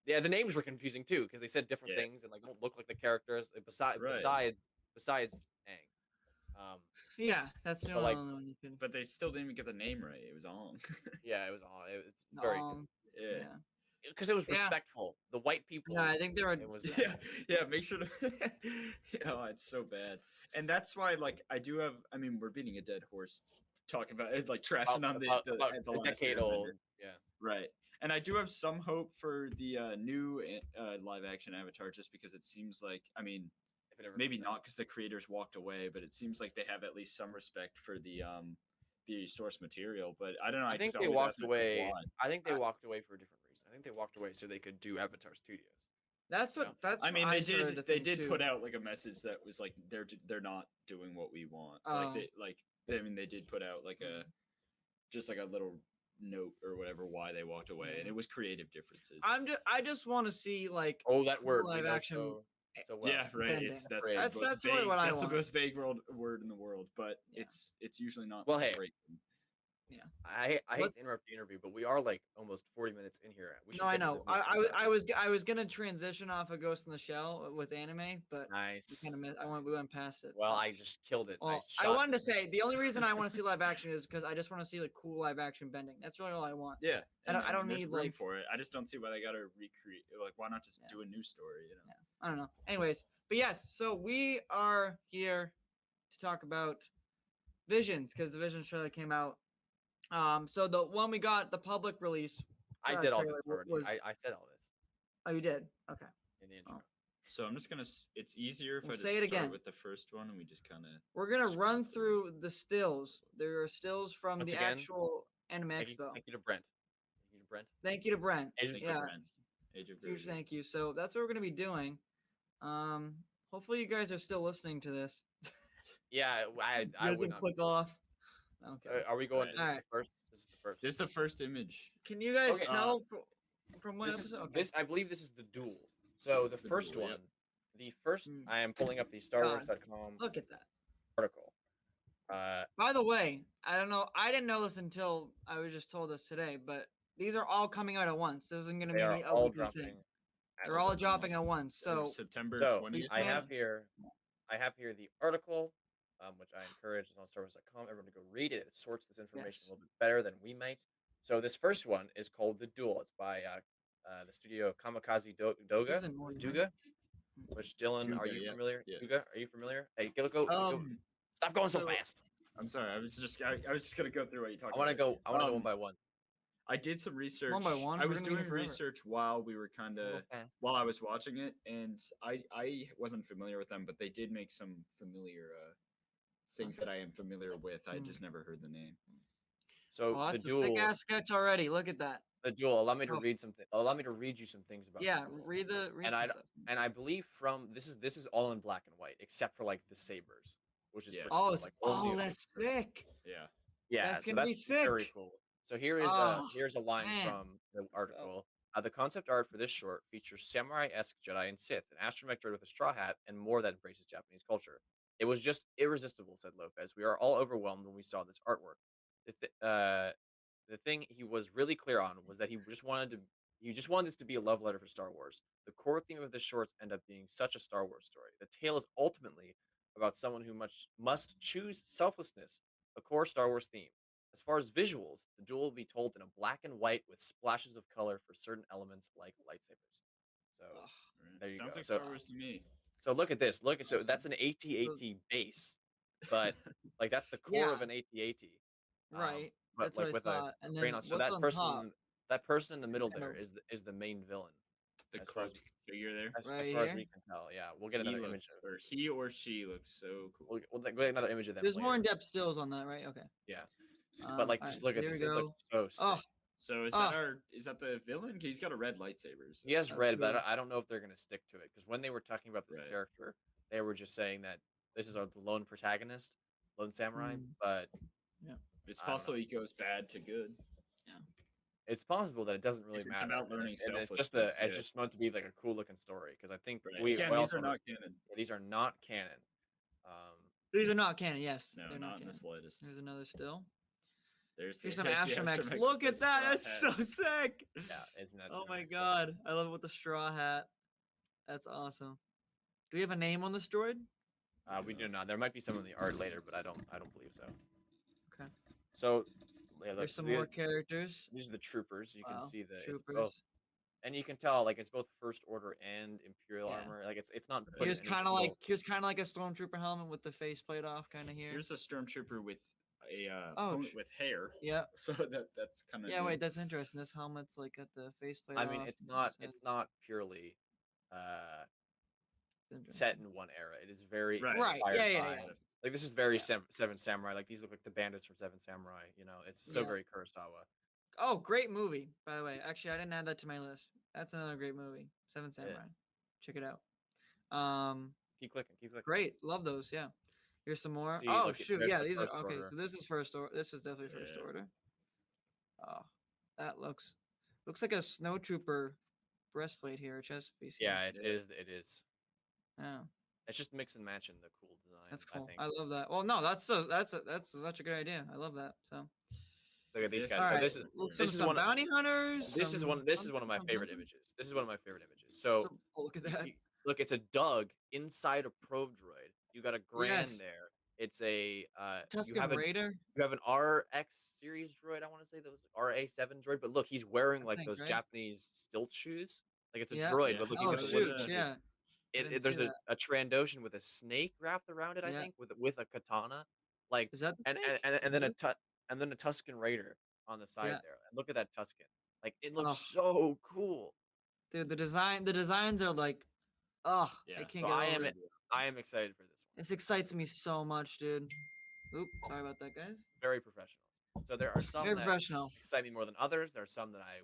Yeah, the names were confusing too because they said different things and like don't look like the characters. Besides Aang. Yeah, that's the only one you can. But they still didn't even get the name right. It was Aang. Yeah, it was Aang. It was very yeah. Because it was respectful. The white people. No, I think they were. It was, make sure to. It's so bad, and that's why like I do have. I mean, we're beating a dead horse talking about it, like trashing on the decade old. Yeah. Right. And I do have some hope for the new live action Avatar, just because it seems like, I mean, maybe not because the creators walked away, but it seems like they have at least some respect for the source material. But I don't know. I think they walked away. I think they walked away for a different reason. I think they walked away so they could do Avatar Studios. That's what. That's. I mean, they did put out like a message that was like they're not doing what we want. They did put out like a just like a little note or whatever why they walked away, and it was creative differences. I just want to see like that word live action. So well. Yeah, right. That's really what I want. That's the most vague word in the world, but it's usually not. Well, hey. Great. Yeah. I hate to interrupt the interview, but we are like almost 40 minutes in here. I know. I was gonna transition off of Ghost in the Shell with anime, but nice. We went past it. Well, I just killed it. Well, I wanted to say the only reason I want to see live action is because I just want to see like cool live action bending. That's really all I want. Yeah. I don't need room for it. I just don't see why they gotta recreate. Like, why not just do a new story? You know. Yeah. I don't know. Anyways, but yes, so we are here to talk about Visions because the Visions trailer came out. So the one we got, the public release. I did all this already. I said all this. Oh, you did? Okay. In the intro. So I'm just gonna. It's easier if I just say it again with the first one, and we just kind of. We're gonna run through the stills. There are stills from the actual Anime Expo. Thank you to Brent. Thank you to Brent. Age of Huge thank you. So that's what we're gonna be doing. Hopefully you guys are still listening to this. Yeah, I would not click off. Okay. Are we going? This is the first. This is the first image. Can you guys tell from what episode? I believe this is the duel. So the first one, the first. I am pulling up the StarWars.com. Look at that article. By the way, I don't know. I didn't know this until I was just told this today. But these are all coming out at once. This isn't going to be a weekly thing. They're all dropping at once. So September 20th. I have here the article. Which I encourage on StarWars.com. Everyone to go read it. It sorts this information a little bit better than we might. So this first one is called The Duel. It's by the studio Kamikaze Duga. Which Dylan, are you familiar? Yeah. Duga, are you familiar? Hey, go. Stop going so fast. I'm sorry. I was just gonna go through what you talked about. I want to go one by one. I did some research. One by one. I was doing research while we were while I was watching it, and I wasn't familiar with them, but they did make some familiar things that I am familiar with. I just never heard the name. So the duel. That's a sick ass sketch already. Look at that. the duel. Allow me to read something. Allow me to read you some things about the duel. read And some I stuff. and I believe from this is all in black and white except for like the sabers, which is pretty Oh, cool. Like only of the that's sabers. sick. Yeah. Yeah, That's so gonna be that's sick. very cool. So here's a line Man. from the article. The concept art for this short features samurai-esque Jedi and Sith, an astromech droid with a straw hat, and more that embraces Japanese culture. It was just irresistible, said Lopez. We are all overwhelmed when we saw this artwork. The thing he was really clear on was that he just wanted this to be a love letter for Star Wars. The core theme of the shorts end up being such a Star Wars story. The tale is ultimately about someone who must choose selflessness, a core Star Wars theme. As far as visuals, the duel will be told in a black and white with splashes of color for certain elements like lightsabers. So there you Sounds go. like So, Star Wars to me. So look at this. So that's an AT-AT base, but like that's the core of an AT-AT. Right. But That's like what with I a thought. And crane then on. So what's on top? that person in the middle And there is the main villain. The as far as figure there. as Right far as here? we can tell, yeah, we'll get another image of. Or he or she looks so cool. We'll get another image of them. There's later. more in-depth stills on that, right? Okay. Yeah, but like just look at here this. we It go. looks so sick. Oh, So is that the villain? He's got a red lightsaber. So. He has That's red, cool. but I don't know if they're gonna stick to it because when they were talking about this character, they were just saying that this is the lone protagonist, lone samurai. But yeah, it's possible he goes bad to good. Yeah, it's possible that it doesn't really it's matter. about learning and selflessness. It's just meant to be like a cool looking story because I think these are not canon. These are not canon. These are not canon. Yes, no, they're not canon. in the slightest. There's another still. Here's some astromechs. Look at that. That's so sick. Yeah, isn't that? Oh my god, I love it with the straw hat. That's awesome. Do we have a name on this droid? We do not. There might be some in the art later, but I don't believe so. Okay. So there's some more characters. These are the troopers. You can see the troopers. And you can tell like it's both First Order and Imperial armor. Like it's not. Here's kind of like a stormtrooper helmet with the faceplate off, kind of here. Here's a stormtrooper with a helmet with hair. Yeah. So that's kind of. Yeah. Wait, that's interesting. This helmet's like got the faceplate. I mean, it's not purely set in one era. It is very inspired by. Like this is very Seven Samurai. Like these look like the bandits from Seven Samurai. You know, it's so very Kurosawa. Oh, great movie, by the way. Actually, I didn't add that to my list. That's another great movie. Seven Samurai. Check it out. Keep clicking. Great. Love those. Yeah. Here's some more. See, shoot. Yeah, these are okay. Order. So this is First Order. This is definitely First Order. Oh, that looks like a snowtrooper breastplate here, chest piece. Yeah, it is. It is. Yeah. It's just mix and match in the cool design. That's cool. I love that. Well, no, that's such a good idea. I love that. So look at these guys. So this is one bounty hunters. This is one of my favorite images. This is one of my favorite images. So look at that. Look, it's a Doug inside a probe droid. You got a Grand there. It's a Tusken Raider. You have an RX series droid. I want to say those RA7 droid, but look, he's wearing like those Japanese stilt shoes. Like it's a droid, but look, he's there's a Trandoshan with a snake wrapped around it. I think with a katana. Like is that and then a Tusken Raider on the side there. And look at that Tusken. Like it looks so cool. Dude, the designs are like, I can't get I am excited for this one. This excites me so much, dude. Oop, sorry about that, guys. Very professional. So there are some that excite me more than others. There are some that I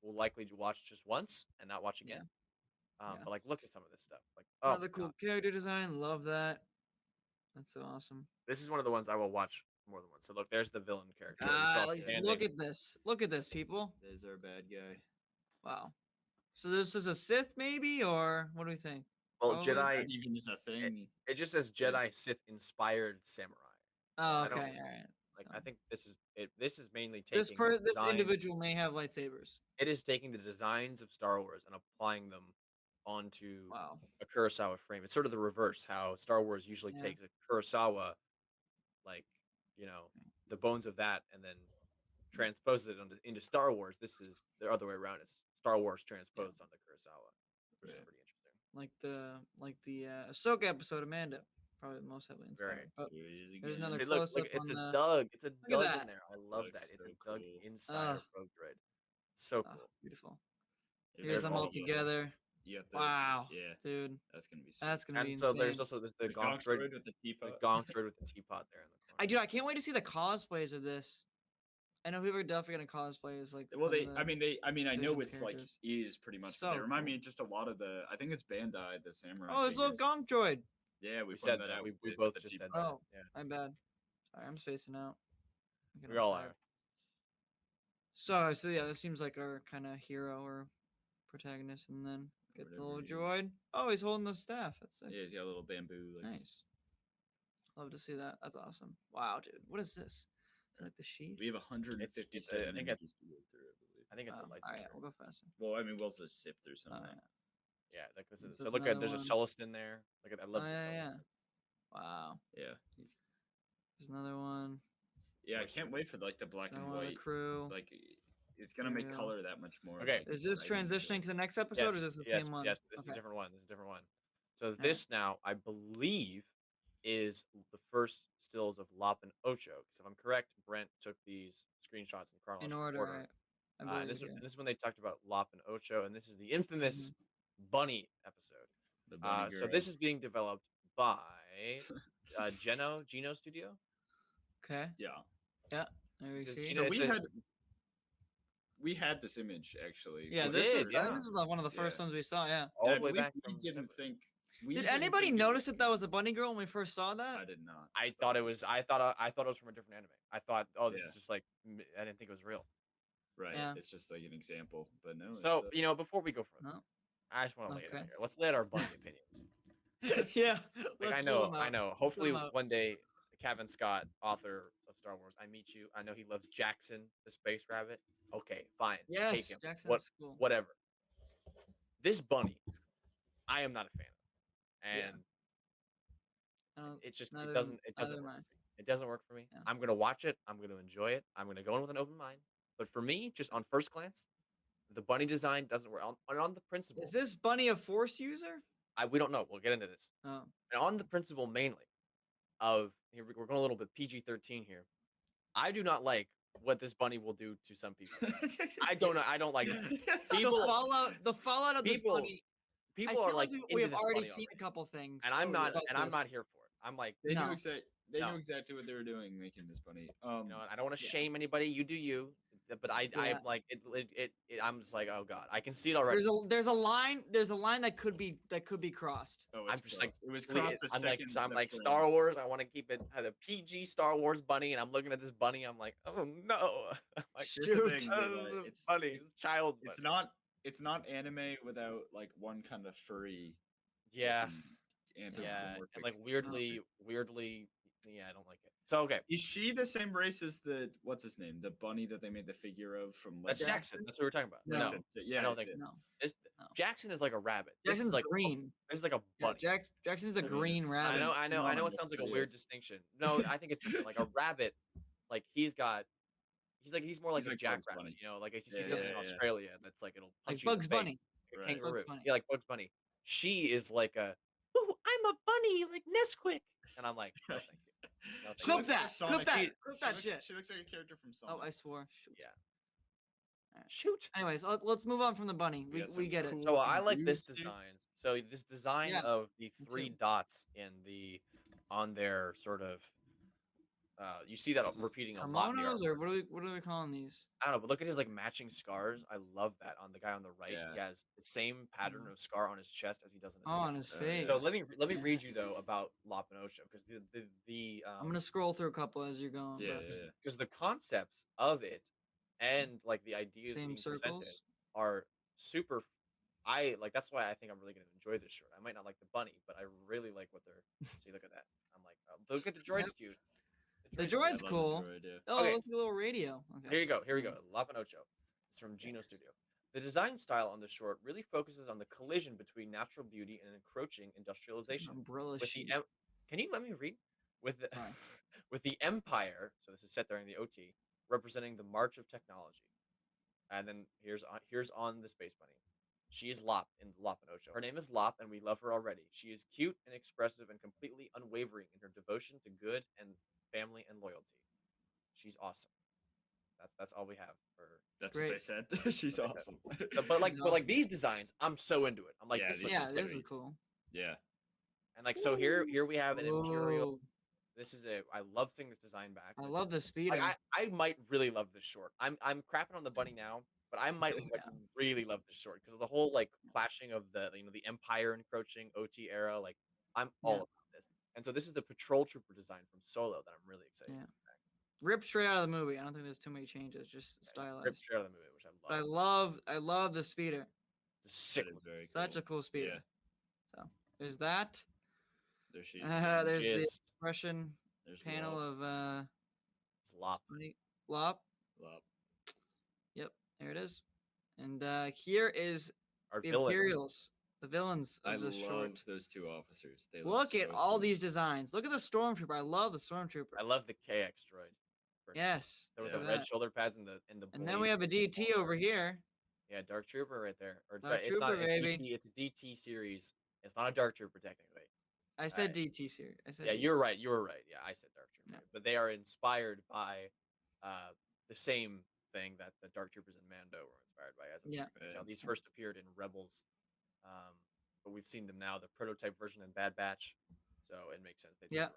will likely watch just once and not watch again. But like, look at some of this stuff. Like, another cool character design. Love that. That's so awesome. This is one of the ones I will watch more than once. So look, there's the villain character. Look at this. Look at this, people. There's our bad guy. Wow. So this is a Sith, maybe, or what do we think? Well, Jedi even is a thing. It just says Jedi Sith inspired samurai. Oh, okay, all right. Like I think this is it. This is mainly taking this individual may have lightsabers. It is taking the designs of Star Wars and applying them onto a Kurosawa frame. It's sort of the reverse. How Star Wars usually takes a Kurosawa, like the bones of that, and then transposes it into Star Wars. This is the other way around. It's Star Wars transposed onto Kurosawa, which is pretty interesting. Like the Ahsoka episode, Amanda, probably the most heavily inspired. But there's another look, it's a Doug. It's a Doug in there. I love that. It's a Doug inside a probe droid. So cool. Beautiful. Here's them all together. Wow. Yeah, dude. That's gonna be. That's gonna be insane. So there's also the gonk droid with the teapot. The gonk droid with the teapot there in the corner. I can't wait to see the cosplays of this. I know people are definitely gonna cosplay as like. Well, I know it's like is pretty much. So they remind me just a lot of the. I think it's Bandai, the samurai. Oh, there's a little Gonk droid. Yeah, we said that. Out. We both just said that. Oh, yeah. My bad. Sorry, I'm spacing out. We all are. So yeah, this seems like our kind of hero or protagonist, and then get the little droid. Oh, he's holding the staff. That's it. Yeah, he's got a little bamboo. Nice. Love to see that. That's awesome. Wow, dude. What is this? Is it like the sheath? We have 157 images to go through, I believe. I think it's the lightsaber. All right, we'll go faster. Well, I mean, we'll just sip through some. Yeah, like this is. So look at there's a cellist in there. Look at I love the cellist. Yeah. Wow. Yeah. There's another one. Yeah, I can't wait for like the black and white crew. Like, it's gonna make color that much more. Okay. Is this transitioning to the next episode, or is this the same one? Yes, this is a different one. This is a different one. So this now, I believe, is the first stills of Lop and Ocho. Because if I'm correct, Brent took these screenshots in chronological order. Right. This is when they talked about Lop and Ocho, and this is the infamous bunny episode. The bunny so this is being developed by Geno Studio. Okay. Yeah. Yeah. There we see. So we had this image actually. Yeah, this was one of the first ones we saw. Yeah. All the way back. We didn't think. Did anybody notice that was a bunny girl when we first saw that? I did not. I thought it was. I thought it was from a different anime. I thought, oh, this is just like. I didn't think it was real. Right. Yeah. It's just like an example, but no. So before we go further, I just want to lay it out here. Let's lay out our bunny opinions. Yeah. Like I know. Hopefully one day, Kevin Scott, author of Star Wars, I meet you. I know he loves Jackson, the space rabbit. Okay, fine. Yes, take him. Jackson's cool. Whatever. This bunny, I am not a fan of, and it just it doesn't work. It doesn't work for me. Yeah. I'm gonna watch it. I'm gonna enjoy it. I'm gonna go in with an open mind. But for me, just on first glance, the bunny design doesn't work. On the principle. Is this bunny a Force user? We don't know. We'll get into this. Oh. And on the principle mainly of here, we're going a little bit PG-13 here. I do not like what this bunny will do to some people. I don't like it. People, the fallout of this bunny. People are like we have already seen a couple things, and I'm not here for it. I'm like they knew exactly what they were doing making this bunny. I don't want to shame anybody. You do you. But I'm like it. I'm just like, oh god, I can see it already. There's a line that could be crossed. Oh, I'm just like it was crossed. I'm like Star Wars. I want to keep it the PG Star Wars bunny, and I'm looking at this bunny. I'm like, oh no, I'm like, shoot, it's funny. It's child. It's not anime without like one kind of furry. Yeah, and like weirdly. Yeah, I don't like it. So okay, is she the same race as what's his name? The bunny that they made the figure of from. That's Jackson. That's what we're talking about. No, yeah, I don't think so. Jackson is like a rabbit. Jackson's like green. This is like a bunny. Yeah, Jackson's a green rabbit. I know. It sounds like a weird distinction. No, I think it's different. Like a rabbit, like he's more like a jackrabbit. You know, like if you see something in Australia that's like it'll punch you Bugs Bunny. Like a kangaroo. Yeah, like Bugs Bunny. She is like a, ooh, I'm a bunny like Nesquik, and I'm like, no, thank you. Clip that shit. She looks like a character from Sonic. Oh, I swore. Shoot. Yeah. Right. Shoot. Anyways, let's move on from the bunny. We get it. So I like this design. So this design of the three dots on their sort of. You see that repeating a lot. Or what are we calling these? I don't know, but look at his like matching scars. I love that on the guy on the right. Yeah. He has the same pattern of scar on his chest as he does on his face. So let me read you though about Lop and Ocho because I'm gonna scroll through a couple as you're going. Because the concepts of it and like the ideas being presented are super. That's why I think I'm really gonna enjoy this shirt. I might not like the bunny, but I really like what they're. See, look at that. I'm like, look at the droid's cute. The droid's cool. Okay. Look at the little radio. Okay. Here we go. Lop and Ocho. It's from Geno Studio. The design style on the short really focuses on the collision between natural beauty and encroaching industrialization. Umbrella sheet. Can you let me read? With the Empire, so this is set during the OT, representing the march of technology. And then here's on the Space Bunny. She is Lop in Lop and Ocho. Her name is Lop, and we love her already. She is cute and expressive and completely unwavering in her devotion to good and family and loyalty. She's awesome. That's all we have for. That's great. What they said. She's awesome. So, but like these designs, I'm so into it. I'm like, this is cool. Yeah. And like so here we have an Imperial. I love seeing this design back. I love the speeder. I might really love this short. I'm crapping on the bunny now, but I might really love this short because of the whole like clashing of the the Empire encroaching OT era. Like I'm all about this, and so this is the patrol trooper design from Solo that I'm really excited to see back. Ripped straight out of the movie. I don't think there's too many changes, just stylized. Ripped straight out of the movie, which I love. I love the speeder. It's a sick, such a cool speeder. Yeah. So there's that. There she is. There's the expression panel of Lop. Lop. Yep, there it is. And here is our the villains. Imperials, the villains of the short. I love those two officers. They look at all these designs. Look at the Stormtrooper. I love the Stormtrooper. I love the KX droid. Personally. Yes. There with the red shoulder pads and the And then we have a DT over here. Yeah, Dark Trooper right there. Or Dark it's Trooper, not baby. It's a DT series. It's not a Dark Trooper technically. I said DT series. Yeah, you're right. You were right. Yeah, I said Dark Trooper. Yeah. But they are inspired by the same thing that the Dark Troopers in Mando were inspired by. As these first appeared in Rebels, but we've seen them now, the prototype version in Bad Batch, so it makes sense. They here.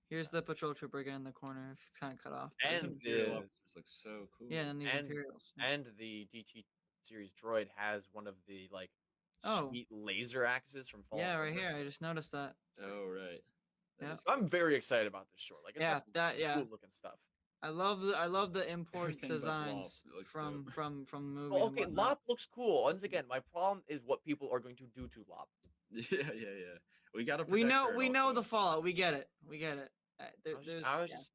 Here's the patrol trooper again in the corner. It's kind of cut off. And the officers look so cool. Yeah, and these Imperials. And the DT series droid has one of the sweet laser axes from Fallen Order. Right here. I just noticed that. Oh right. Yeah. So I'm very excited about this short. Like it's got some cool looking stuff. I love the import designs from the movie. Well, okay, Lop looks cool. Once again, my problem is what people are going to do to Lop. Yeah. We gotta. We know the fallout. We get it. I was just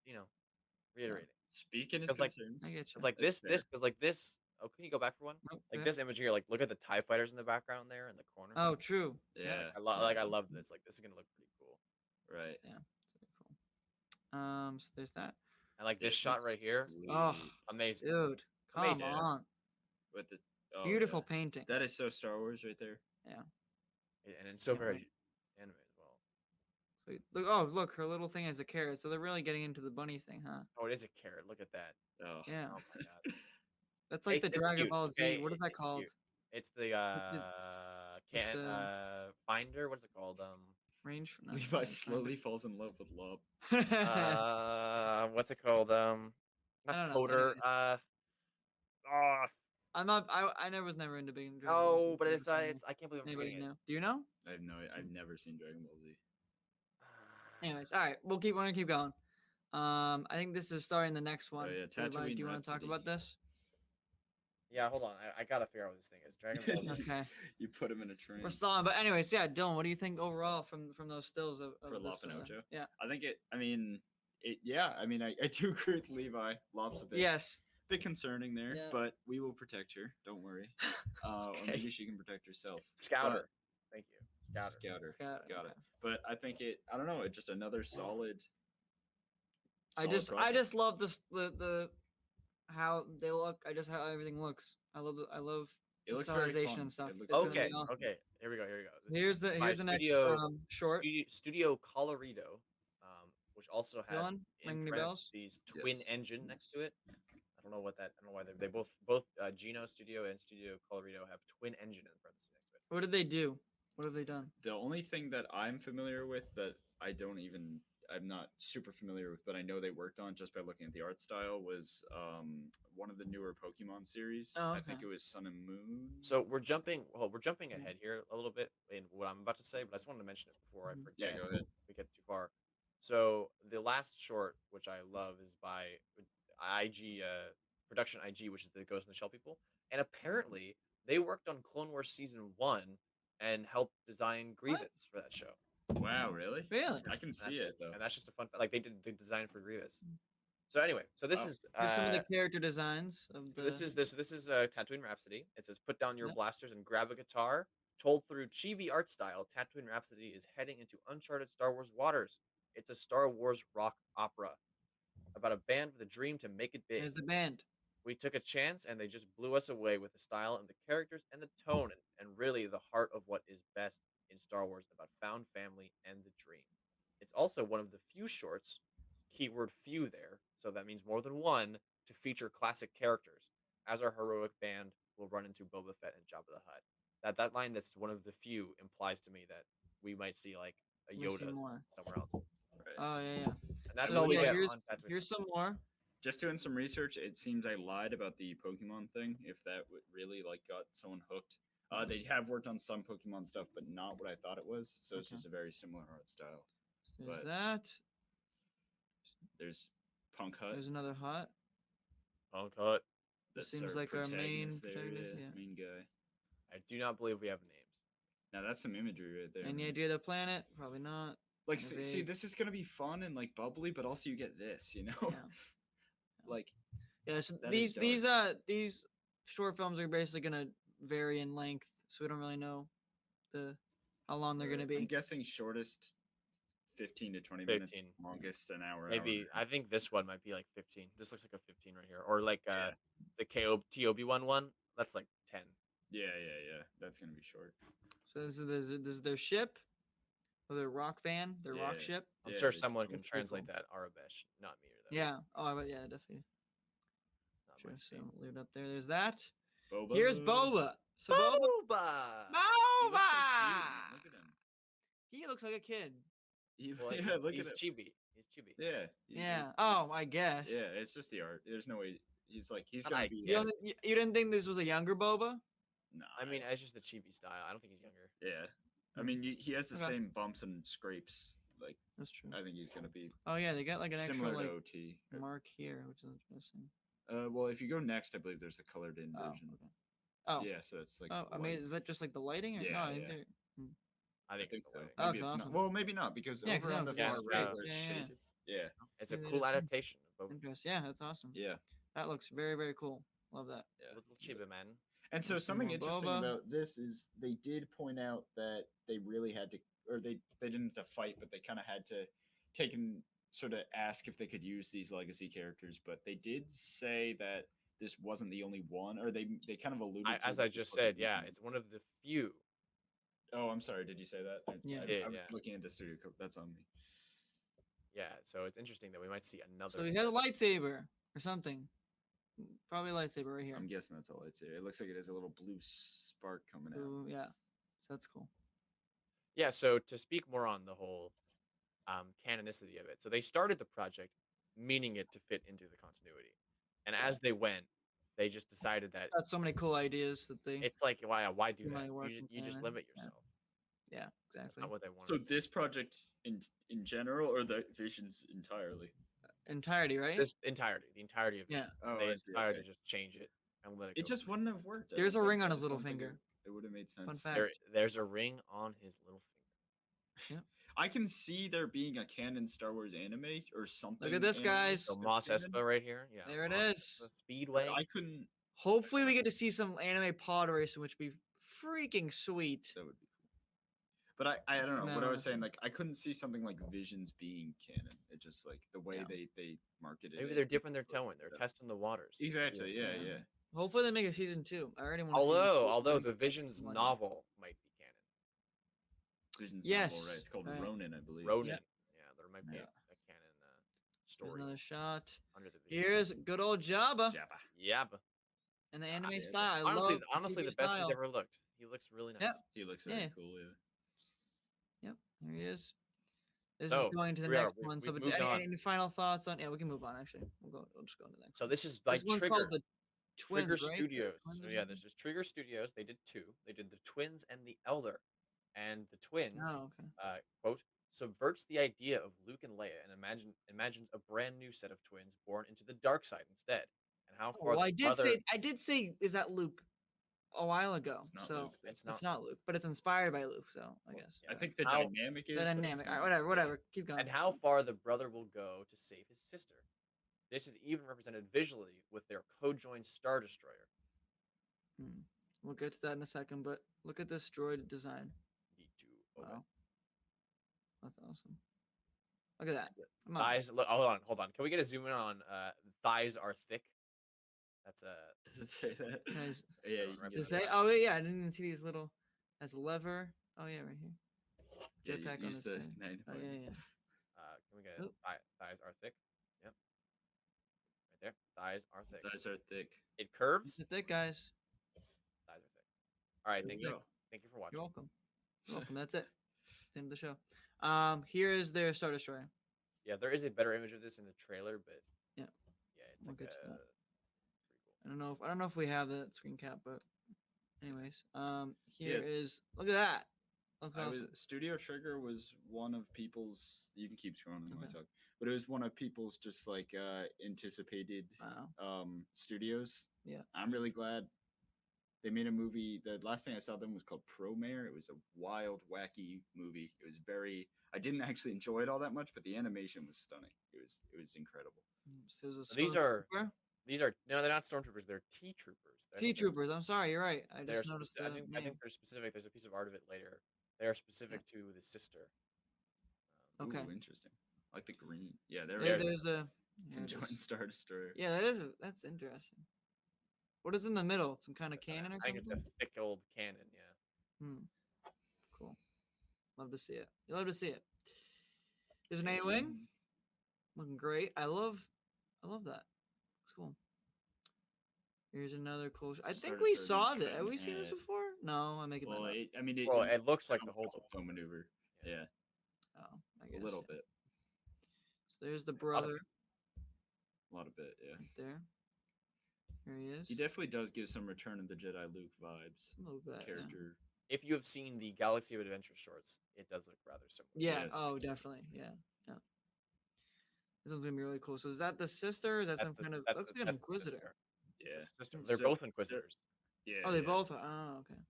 reiterating. Speaking of concerns, it's like this. Oh, can you go back for one? Like this image here. Like look at the TIE fighters in the background there in the corner. Oh, true. Yeah. I love this. Like this is gonna look pretty cool. Right. Yeah. It's pretty cool. So there's that. And like this shot right here. Oh, amazing, dude! Come on. With the beautiful painting. That is so Star Wars right there. Yeah. And it's so very anime as well. So look, her little thing is a carrot. So they're really getting into the bunny thing, huh? Oh, it is a carrot. Look at that. Oh. Yeah. Oh my god. That's like the Dragon Ball Z. Okay, what is that called? Cute. It's the finder. What's it called? Range. Levi slowly falls in love with Lob. What's it called? Not Coder. I was never into Dragon Ball. Oh, but it's I can't believe I'm forgetting it. Do you know? I've never seen Dragon Ball Z. Anyways, all right, we're gonna keep going. I think this is starting the next one. Oh, yeah, Levi, do you want to talk about this? Yeah, hold on. I gotta figure out what this thing is. Dragon Ball Z. Okay. You put him in a train. We're stalling, but anyways, yeah, Dylan, what do you think overall from those stills of for Lop and Ocho? Yeah, I think I do agree with Levi. Lop's a bit concerning there, but we will protect her. Don't worry. Or maybe she can protect herself. Scouter. Thank you. Scouter. Got it. But I think I don't know. It's just another solid. I just love the how they look. How everything looks. I love it looks stylization and stuff. Okay. Here we go. Here's the next short. Studio Colorido, which also has these twin engine next to it. I don't know why they both Geno Studio and Studio Colorido have twin engine in parentheses next to it. What did they do? What have they done? The only thing that I'm familiar with that I'm not super familiar with, but I know they worked on just by looking at the art style was one of the newer Pokemon series. Oh, okay. I think it was Sun and Moon. So we're jumping ahead here a little bit in what I'm about to say, but I just wanted to mention it before I forget. Yeah, go ahead. We get too far. So the last short, which I love, is by IG Production IG, which is the Ghost in the Shell people, and apparently they worked on Clone Wars Season 1 and helped design Grievous for that show. Wow, really? Really? I can see it though. And that's just a fun fact. Like they did the design for Grievous. So anyway, so this is some of the character designs of the... This is Tatooine Rhapsody. It says put down your blasters and grab a guitar. Told through chibi art style, Tatooine Rhapsody is heading into uncharted Star Wars waters. It's a Star Wars rock opera about a band with a dream to make it big. There's the band. We took a chance and they just blew us away with the style and the characters and the tone and really the heart of what is best in Star Wars about found family and the dream. It's also one of the few shorts, keyword few there, so that means more than one, to feature classic characters, as our heroic band will run into Boba Fett and Jabba the Hutt. That line that's one of the few implies to me that we might see like a Yoda somewhere else. Right. Oh yeah. And that's So, all we yeah, get here's on Tatooine. here's some more. Just doing some research, it seems I lied about the Pokemon thing. If that really like got someone hooked, they have worked on some Pokemon stuff, but not what I thought it was. So it's Okay. just a very similar art style. There's But- that. There's Punk Hut. There's another hut. Punk Hut. That's seems like our main protagonist there, protagonist, yeah. main guy. I do not believe we have names. Now that's some imagery right there. Any man. idea of the planet? Probably not. Like, Kinda see, vague. this is gonna be fun and like bubbly, but also you get this, you know, Yeah. like Yeah. So That is these short films are basically gonna vary in length, so we don't really know how long they're gonna I'm be. guessing shortest 15 to 20 minutes, 15. longest an hour. Maybe hour. I think this one might be like 15. This looks like a 15 right here, or like Yeah. the TOB one. That's like 10. Yeah. That's gonna be short. So this is their ship, or their rock van, their rock Yeah. ship. I'm Yeah, sure it's- someone can that's pretty translate cool. that Arabesh, not me or that. Yeah. Oh, but yeah, definitely. Not Sure. my So speed. leave it up there. There's that. Boba. Here's Boba. So Boba. Boba! He looks so cute, man. Look at him. He looks like a kid. Well, Yeah, look he's at him. chibi. He's chibi. Yeah. Yeah. Oh, I guess. Yeah, it's just the art. There's no way he's I gonna be. You, guess. you didn't think this was a younger Boba? Nah, I mean, it's just the chibi style. I don't think he's younger. yeah. I mean, he has the Okay. same bumps and scrapes. Like, That's true. I think he's gonna be Oh yeah, they got like an extra similar like to OT. mark here, which is interesting. Well, if you go next, I believe there's a colored in Oh, version. okay. Oh, Yeah, so it's like. oh, I mean, is that just like the lighting? Or? No, Yeah, I think yeah. they're- I think, I think it's so. the lighting. Oh, Maybe it's it's awesome. not. Well, maybe not because Yeah, 'cause over on no, the Yeah, far it's right got- where it's yeah, yeah. shaded. Yeah, It's a Maybe cool that's it. adaptation of Boba. Interesting. Yeah, that's awesome. yeah. That looks very, very cool. Love that. Yeah. Little chibi man. And so There's some something more interesting Boba. about this is they did point out that they really had to, or they didn't have to fight, but they kind of had to take and sort of ask if they could use these legacy characters. But they did say that this wasn't the only one, or they kind of alluded to. As that I this just wasn't said, the yeah, only it's one of the few. Oh, I'm sorry. Did you say that? Yeah. I did, I was yeah. looking into Studio Code. That's on me. Yeah, so it's interesting that we might see another. So he has a lightsaber or something. Probably a lightsaber right here. I'm guessing that's all I'd say. It looks like it has a little blue spark coming out. Ooh, yeah. So that's cool. Yeah, so to speak more on the whole canonicity of it, so they started the project meaning it to fit into the continuity, and as they went, they just decided that Got so many cool ideas that they. it's like why do You that? might work in You just canon, limit yeah. yourself. Yeah, That's exactly. not what they wanted. So this project in general, or the visions entirely? Entirety, right? This entirety, the entirety of Yeah. Vision, Oh, they I see, decided okay. to just change it and let it. It go just free. wouldn't have worked. I There's don't a think. ring on I his just little don't think finger. It would have made sense. Fun fact. There's a ring on his little finger. I can see there being a canon Star Wars anime or something. Look at this, anime guys. So that's Moss canon, Espa right here. Yeah. There it Moss is. Espa Speedway. but I couldn't. Hopefully, we get to see some anime pod racing, which would be freaking sweet. That would be cool. But I Just don't know what I was saying. imagine. Like I couldn't see something like Visions being canon. It just like the way Yeah. they marketed Maybe it. they're dipping their toe in. like They're that. testing the waters. to see Exactly. what- Yeah. Hopefully, they make a season 2. I already want. Although the Visions Why not? novel might be canon. Visions Yes, novel, right? It's called right. Ronin, I believe. Ronin. Yep. Yeah, there might be Yeah. a canon Here's story another shot. under the Vision. Here's good old Jabba Jabba. Yeah, but and the anime yeah, style. I honestly, love the best style. he's ever looked. He looks really nice. Yep. He looks very Yeah. cool. Yeah. Yep, there he is. This So, is going to the we are- next we- one. So, we've but moved on. any final thoughts on? Yeah, we can move on. Actually, we'll just go to the next. So one. this is like This one's Trigger. called the Twins, Trigger right? The Studios. Twins So or yeah, something? there's just Trigger Studios. They did 2. They did the Twins and the Elder, and the Twins. Oh, okay. Quote, subverts the idea of Luke and Leia and imagines a brand new set of twins born into the dark side instead. And how far Well, the I did say, is that Luke a while ago? It's not so Luke, it's it's not Luke, but it's inspired by Luke. So I guess I think the How- dynamic is the but it's dynamic. All not- right, whatever. Keep going. and how far the brother will go to save his sister. This is even represented visually with their co-joined Star Destroyer. Hmm. We'll get to that in a second, but look at this droid design. D2. Wow, that's awesome. Look at that. Come on. Thighs. Look, hold on. Can we get a zoom in on thighs are thick? That's Does it say that? Guys, Yeah. Right You can Does get they? that. Oh yeah, I didn't even see these little as a lever. Oh yeah, right here. Yeah, you Jetpack on use this the guy. 95. Oh yeah, yeah. can we get Oop. thighs are thick? Yep. Right there. Thighs are thick. Thighs are thick. It curves. That's it, guys. Thighs are thick. All right. There Thank you you. go. Thank you for watching. You're welcome. You're welcome. That's it. End of the show. Here is their Star Destroyer. Yeah, there is a better image of this in the trailer, but yeah, it's we'll like get to that. pretty cool. I don't know if we have that screen cap, but anyways, here is look at that. Looks awesome. Studio Trigger was one of people's. You can keep scrolling while I talk, but it was one of people's just like anticipated studios. Yeah, I'm really glad they made a movie. The last thing I saw them was called Promare. It was a wild, wacky movie. It was very. I didn't actually enjoy it all that much, but the animation was stunning. It was incredible. So these are no, they're not stormtroopers. They're T troopers. T troopers. I'm sorry, you're right. I just noticed. I think they're specific. There's a piece of art of it later. They are specific to the sister. Okay. Ooh, interesting. I like the green. Yeah, there's a conjoined Star Destroyer. Yeah, that's interesting. What is in the middle? Some kind of cannon or something? I think it's a thick old cannon. Yeah. Cool. Love to see it. You love to see it. There's an A-wing. Looking great. I love that. It's cool. Here's another cool. I think we saw this. Have we seen this before? No, I'm making that up. It looks like the whole maneuver. Yeah. Oh, I guess a little bit. So there's the brother. A lot of it, yeah. Right there. Here he is. He definitely does give some Return of the Jedi Luke vibes. A little bit. Character. If you have seen the Galaxy of Adventure shorts, it does look rather similar. Yeah. Yes. Oh, definitely. Yeah. This one's gonna be really cool. So is that the sister? Or is that some kind of? Looks like an Inquisitor. Yeah. Sister. They're both Inquisitors. Yeah. Oh, they both are. Oh, okay.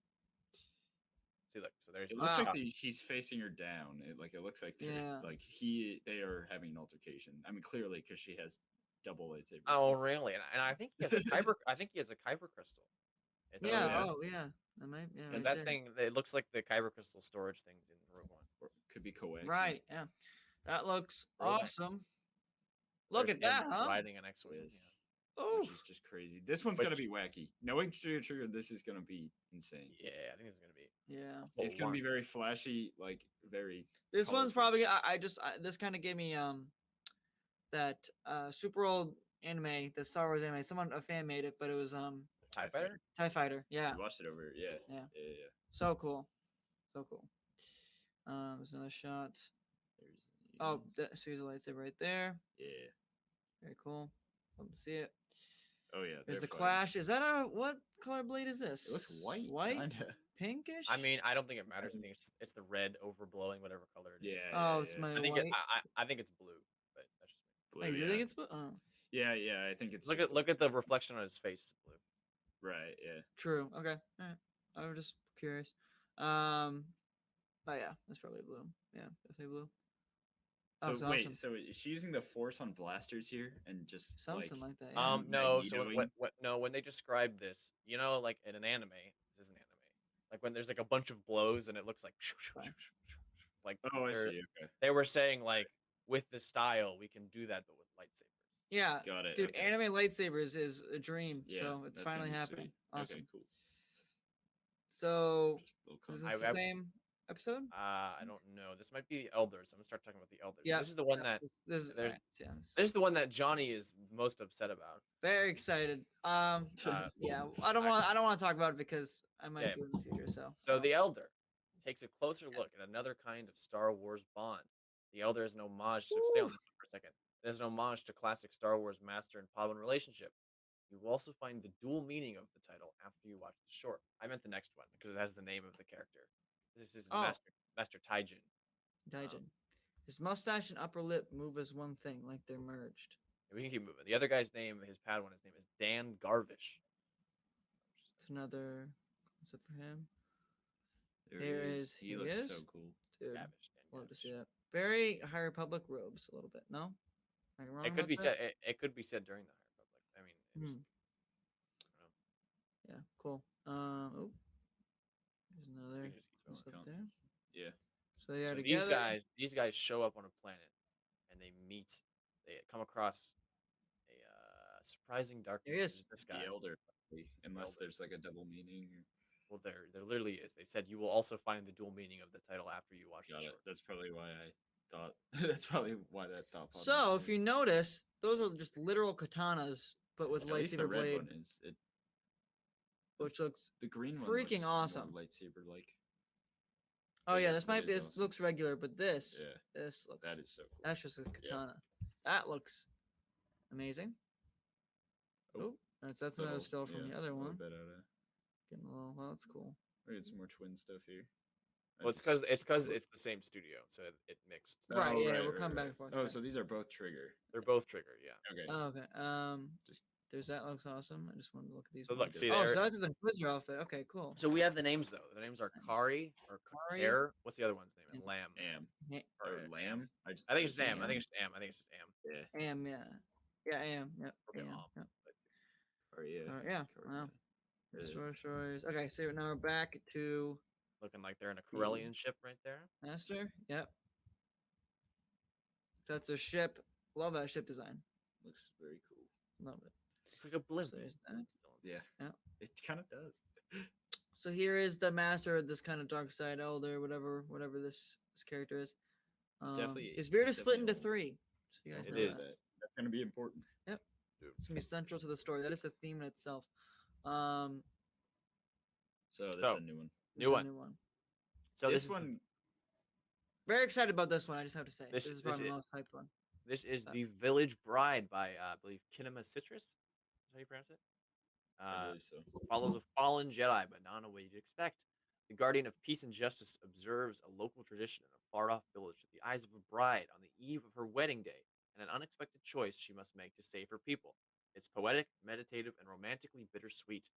See, look. So there's. It looks like he's facing her down. It looks like they are having an altercation. I mean, clearly because she has double lightsabers. Oh, really? And I think he has a kyber. I think he has a kyber crystal. Yeah. Oh, yeah. That might. Yeah. Because that thing, it looks like the kyber crystal storage things in Rogue One. Or could be coaxium. Right. Yeah. That looks awesome. Look at that, huh? Riding an X-wing. Oh, which is just crazy. This one's gonna be wacky. Knowing Studio Trigger, this is gonna be insane. Yeah, I think it's gonna be. Yeah, it's gonna be very flashy, like very. This one's probably. This kind of gave me that super old anime, the Star Wars anime. A fan made it, but it was TIE Fighter. TIE Fighter. Yeah. We watched it over. Yeah. So cool. There's another shot. So here's a lightsaber right there. Yeah. Very cool. Love to see it. Oh yeah. There's the clash. Is that what color blade is this? It looks white. White. Kinda. Pinkish. I mean, I don't think it matters. I think it's the red overblowing whatever color it is. Yeah. It's my. I think it's blue, but that's just me. Blue. You think it's blue? Oh. Yeah. I think it's. Look at the reflection on his face. It's blue. Right. Yeah. True. Okay. All right. I was just curious. But yeah, that's probably blue. Yeah, definitely blue. So wait, so is she using the Force on blasters here and just something like that? Yeah. No. So when they describe this, like in an anime, this is an anime. Like when there's like a bunch of blows and it looks like, like I see. Okay. They were saying like with the style we can do that, but with lightsabers. Yeah, got it, dude. Okay. Anime lightsabers is a dream. Yeah, so it's finally happening. Sweet. Awesome. Okay, cool. So is this the same episode? I don't know. This might be the Elders. I'm gonna start talking about the Elders. Yeah, this is the one that this is the one that Johnny is most upset about. Very excited. Yeah, I don't want to talk about it because I might do it in the future. So the Elder takes a closer look at another kind of Star Wars bond. The Elder is an homage to stay on this for a second. It is an homage to classic Star Wars master and Padawan relationship. You will also find the dual meaning of the title after you watch the short. I meant the next one because it has the name of the character. This is Master Taijin. His mustache and upper lip move as one thing, like they're merged. We can keep moving. The other guy's name, his Padawan, his name is Dan Garvish. It's another concept for him. There he is. He looks so cool. Dude, love to see that. Very High Republic robes, a little bit. No, am I wrong? It could be said. It could be said during the High Republic. I mean, I don't know. Yeah, cool. There's another. Up there. Yeah. So they are so together. These guys show up on a planet, and they meet. They come across a surprising dark. There is this guy, the Elder, unless there's like a double meaning. Well, there literally is. They said you will also find the dual meaning of the title after you watch the short. That's probably why I thought. That's probably why that thought. So if you notice, those are just literal katanas, but with lightsaber blade. One is it. Which looks the green one freaking awesome. Lightsaber like. Oh yeah, yes, this might that be. is This awesome. looks regular, but this Yeah, looks. that is so cool. That's just a katana. That looks amazing. Oh, that's another still from the other one. Getting a little. Well, that's cool. We get some more twin stuff here. Well, it's because it's the same studio, so it mixed. Right. Yeah, we'll come back and forth. Oh, so these are both Trigger. They're both Trigger. Yeah. Okay. Oh, okay. There's that looks awesome. I just wanted to look at these. So look, see oh, there. so that's the Inquisitor outfit. Okay, cool. So we have the names though. The names are Kari or Kare. What's the other one's name? And Lamb. Am. Or Lamb. I think it's just Am. I think it's just Am. Yeah. Am. Yeah. Yeah. Am. Yep. Am. Yep. Or yeah. Yeah. Wow. Destroyers. Okay, so now we're back to looking like they're in a Corellian ship right there. Master. Yep. That's a ship. Love that ship design. Looks very cool. Love it. It's like a blimp. So there's that. Yeah. It kind of does. So here is the master of this kind of dark side elder, whatever this character is. Definitely. His beard is split into 3. So you guys know is. That's gonna be important. Yep. It's gonna be central to the story. That is the theme in itself. So this is a new one. New one. So this one. Very excited about this one. I just have to say, this is probably the most hyped one. This is The Village Bride by I believe Kinema Citrus. Is how you pronounce it? I believe so. Follows a fallen Jedi, but not in a way you'd expect. The guardian of peace and justice observes a local tradition in a far-off village through the eyes of a bride on the eve of her wedding day, and an unexpected choice she must make to save her people. It's poetic, meditative, and romantically bittersweet.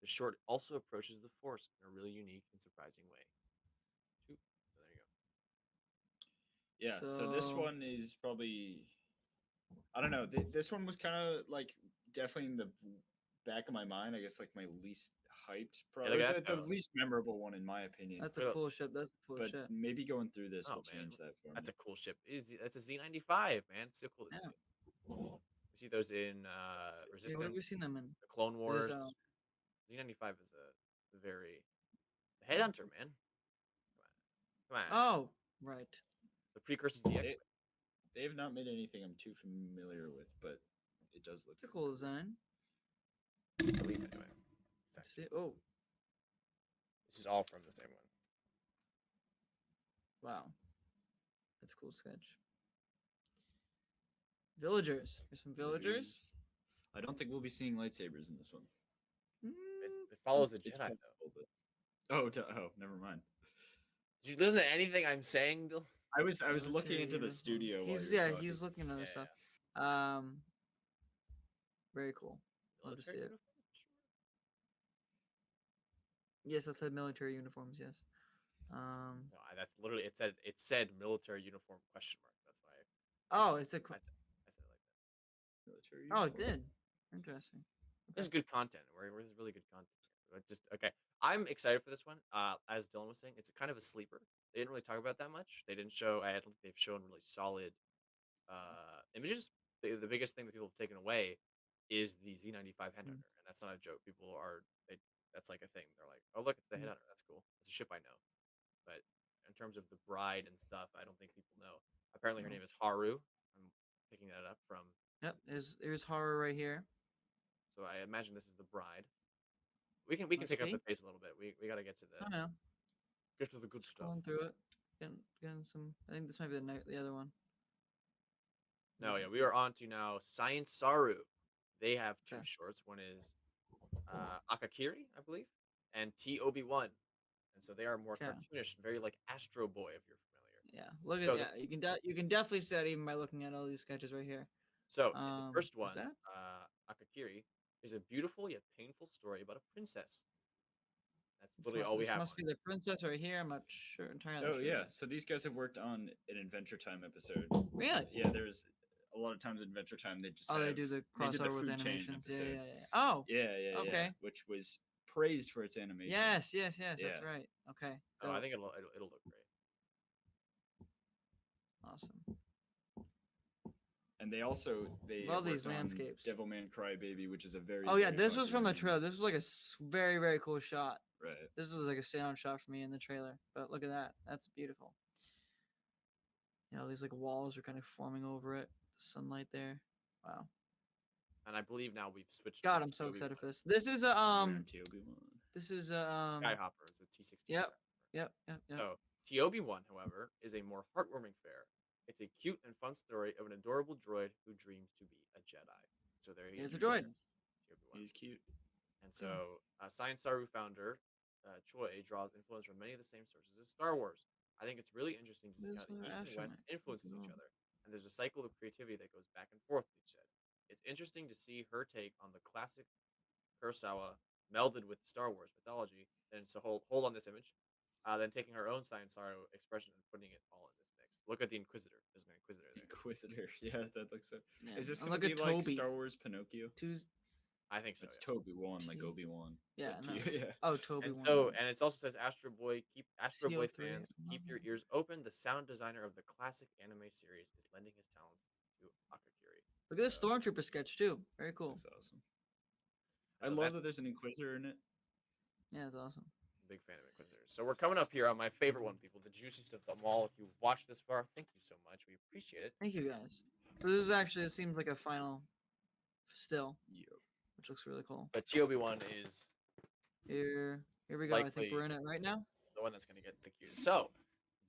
The short also approaches the Force in a really unique and surprising way. So there you go. Yeah, so this one is probably, I don't know, this one was kind of like definitely in the back of my mind, I guess, like my least hyped, probably the least memorable one in my opinion. That's a cool ship. That's a cool ship. But maybe going through this will change that for me. That's a cool ship. That's a Z95, man. It's so cool to see. We see those in Resistance. What have we seen them in? The Clone Wars. Z95 is a very headhunter, man. Come on. Oh, right. The precursor to the They have not made anything I'm too familiar with, but it does look. It's a cool design. Anyway. Oh. This is all from the same one. Wow. That's a cool sketch. Villagers. There's some villagers. I don't think we'll be seeing lightsabers in this one. It follows a Jedi, though. Oh, never mind. Did you listen to anything I'm saying, Bill? I was looking into the studio. He's looking at other stuff. Very cool. Love to see it. Yes, that said military uniforms. Yes. No, that's literally it said military uniform question mark. That's why. Oh, it's a. I said it like that. Military. Oh, it did. Interesting. This is good content. This is really good content. Just okay. I'm excited for this one. As Dylan was saying, it's kind of a sleeper. They didn't really talk about that much. They didn't show. I don't think they've shown really solid images. The biggest thing that people have taken away is the Z95 Headhunter, and that's not a joke. That's like a thing. They're like, oh look, it's the Headhunter. That's cool. It's a ship I know. But in terms of the bride and stuff, I don't think people know. Apparently, her name is Haru. I'm picking that up from. Yep, there's Haru right here. So I imagine this is the bride. We can pick up the pace a little bit. We got to get to the. I know. Get to the good stuff. Going through it, getting some. I think this might be the other one. No, yeah, we are on to now Science Saru. They have 2 shorts. One is Akakiri, I believe, and T Obi-Wan. And so they are more cartoonish, very like Astro Boy, if you're familiar. Yeah, look at you can definitely see that even by looking at all these sketches right here. So the first one, Akakiri, is a beautiful yet painful story about a princess. That's literally all we have. Must be the princess right here. I'm not sure entirely. Oh yeah, so these guys have worked on an Adventure Time episode. Really? Yeah, there's a lot of times in Adventure Time they just they do the crossover with animations. Yeah. Oh. Yeah. Okay. Which was praised for its animation. Yes. That's right. Okay. Oh, I think it'll look great. Awesome. And they love these landscapes. Devilman Crybaby, which is a very. Oh yeah, this was from the trailer. This was like a very, very cool shot. Right. This was like a standout shot for me in the trailer. But look at that. That's beautiful. You know, these like walls are kind of forming over it. The sunlight there. Wow. And I believe now we've switched. God, I'm so excited for this. This is This is Skyhopper is a T60. Yep. So TOB1, however, is a more heartwarming fare. It's a cute and fun story of an adorable droid who dreams to be a Jedi. So there he is. He's a droid. TOB1. He's cute. And so, Science Saru founder Choi draws influence from many of the same sources as Star Wars. I think it's really interesting to see how the East and West influences each other, and there's a cycle of creativity that goes back and forth, he said. It's interesting to see her take on the classic Kurosawa melded with Star Wars mythology, and so hold on this image, then taking her own Science Saru expression and putting it all in this mix. Look at the Inquisitor. There's an Inquisitor there. Inquisitor, yeah, that looks so. Yeah. Is this gonna be like Star Wars Pinocchio? I think so. It's Toby-Wan, like Obi-Wan. Yeah, no. Yeah. Oh, Toby-Wan. And it also says Astro Boy fans, keep your ears open. The sound designer of the classic anime series is lending his talents to Akakiri. Look at this Stormtrooper sketch too. Very cool. That's awesome. I love that there's an Inquisitor in it. Yeah, it's awesome. Big fan of Inquisitors. So we're coming up here on my favorite one, people, the juiciest of them all. If you've watched this far, thank you so much. We appreciate it. Thank you guys. So this is actually, it seems like a final still. Yep. Which looks really cool. But TOB1 is here we go. I think we're in it right now. The one that's going to get the cues. So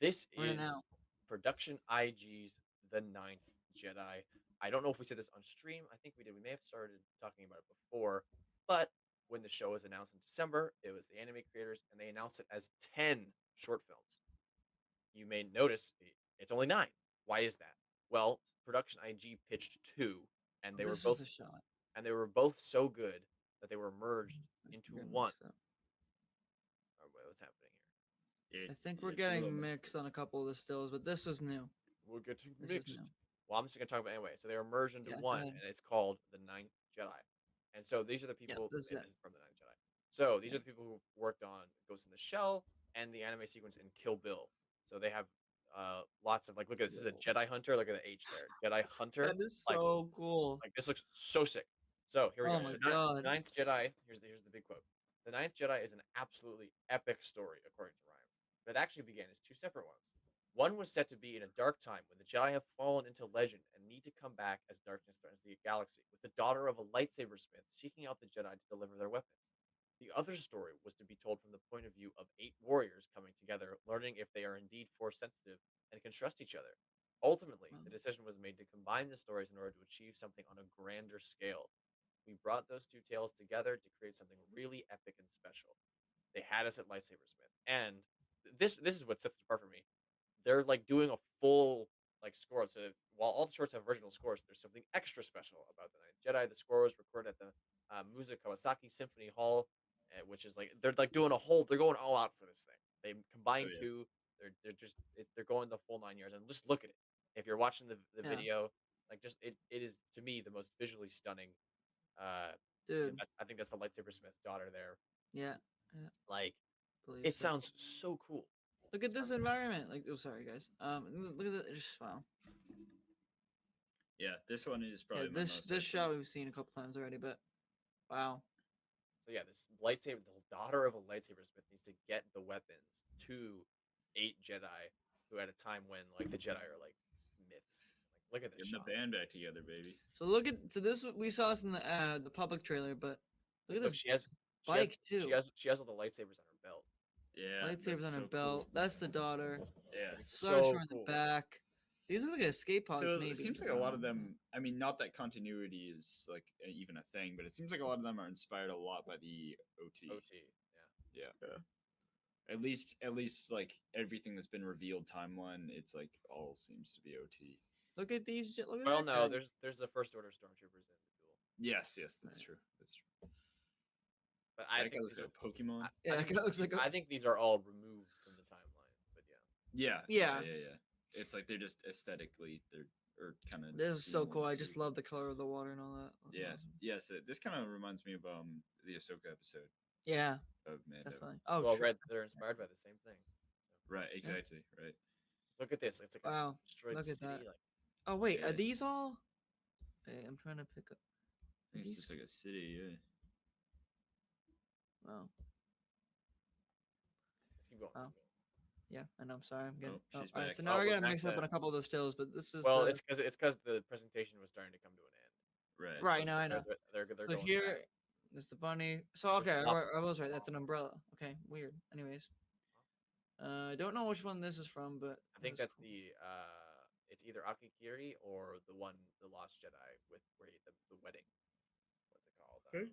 this is Production IG's The Ninth Jedi. I don't know if we said this on stream. I think we did. We may have started talking about it before. But when the show was announced in December, it was the anime creators, and they announced it as 10 short films. You may notice it's only 9. Why is that? Well, Production IG pitched 2, and they were both and they were both so good that they were merged into one. Oh, wait, what's happening here? I think we're getting mixed on a couple of the stills, but this was new. We're getting mixed. Well, I'm just going to talk about it anyway. So they were merged into one, and it's called The Ninth Jedi. And so these are the people. This is from The Ninth Jedi. So these are the people who worked on Ghost in the Shell and the anime sequence in Kill Bill. So they have lots of look at this. This is a Jedi Hunter. Look at the H there. Jedi Hunter. That is so cool. This looks so sick. So here we go. Oh my god. The Ninth Jedi. Here's the big quote. The Ninth Jedi is an absolutely epic story, according to Rhymes. But it actually began as 2 separate ones. One was set to be in a dark time when the Jedi have fallen into legend and need to come back as darkness threatens the galaxy, with the daughter of a lightsaber smith seeking out the Jedi to deliver their weapons. The other story was to be told from the point of view of 8 warriors coming together, learning if they are indeed force sensitive and can trust each other. Ultimately, the decision was made to combine the stories in order to achieve something on a grander scale. We brought those 2 tales together to create something really epic and special. They had us at lightsaber smith, and this is what sets it apart for me. They're doing a full score. So while all the shorts have original scores, there's something extra special about The Ninth Jedi. The score was recorded at the Musa Kawasaki Symphony Hall, which is they're doing they're going all out for this thing. They combined 2. They're going the full 9 yards, and just look at it. If you're watching the video, it is to me the most visually stunning. Dude, I think that's the lightsaber smith daughter there. Yeah. It sounds so cool. Look at this environment. Sorry guys. Look at this. Wow. Yeah, this one is probably this shot we've seen a couple times already, but wow. So yeah, this lightsaber, the daughter of a lightsaber smith, needs to get the weapons to 8 Jedi who at a time when the Jedi are myths. Look at this. Getting the band back together, baby. So this we saw this in the public trailer, but look at this. She has too. She has all the lightsabers on her belt. Yeah, lightsabers on her belt. Cool. That's the daughter. Yeah, so cool. In the back. These look like escape pods. So maybe. It seems like a lot of them. I mean, not that continuity is even a thing, but it seems like a lot of them are inspired a lot by the OT. Yeah. At least everything that's been revealed timeline, it's all seems to be OT. Look at these. Look at well, no, there's the First Order stormtroopers in the duel. Yes, that's true. That's true. But I think these are Pokemon. I think these are all removed from the timeline. But yeah. It's they're just aesthetically they're kind of. This is so cool. I just love the color of the water and all that. That's awesome. Yes. This kind of reminds me of the Ahsoka episode. Yeah. Of Mando. Definitely. Oh, well, sure. They're inspired by the same thing. So. Right. Exactly. Yeah. Right. Look at this. It's wow. Look at that. Oh wait, are these all? Hey, I'm trying to pick up. I think it's just a city, yeah. Wow. Let's keep going. Oh. Yeah, I know. I'm sorry. I'm getting. She's back. Right, so now we're gonna mix up on a couple of those stills, but this is. Well, it's because the presentation was starting to come to an end. Right. No, I know. They're so going here, back. There's the bunny. So okay, I was right. That's an umbrella. Okay, weird. Anyways. I don't know which one this is from, but I think that's cool. It's either Akikiri or the Lost Jedi with the wedding. What's it called? Okay.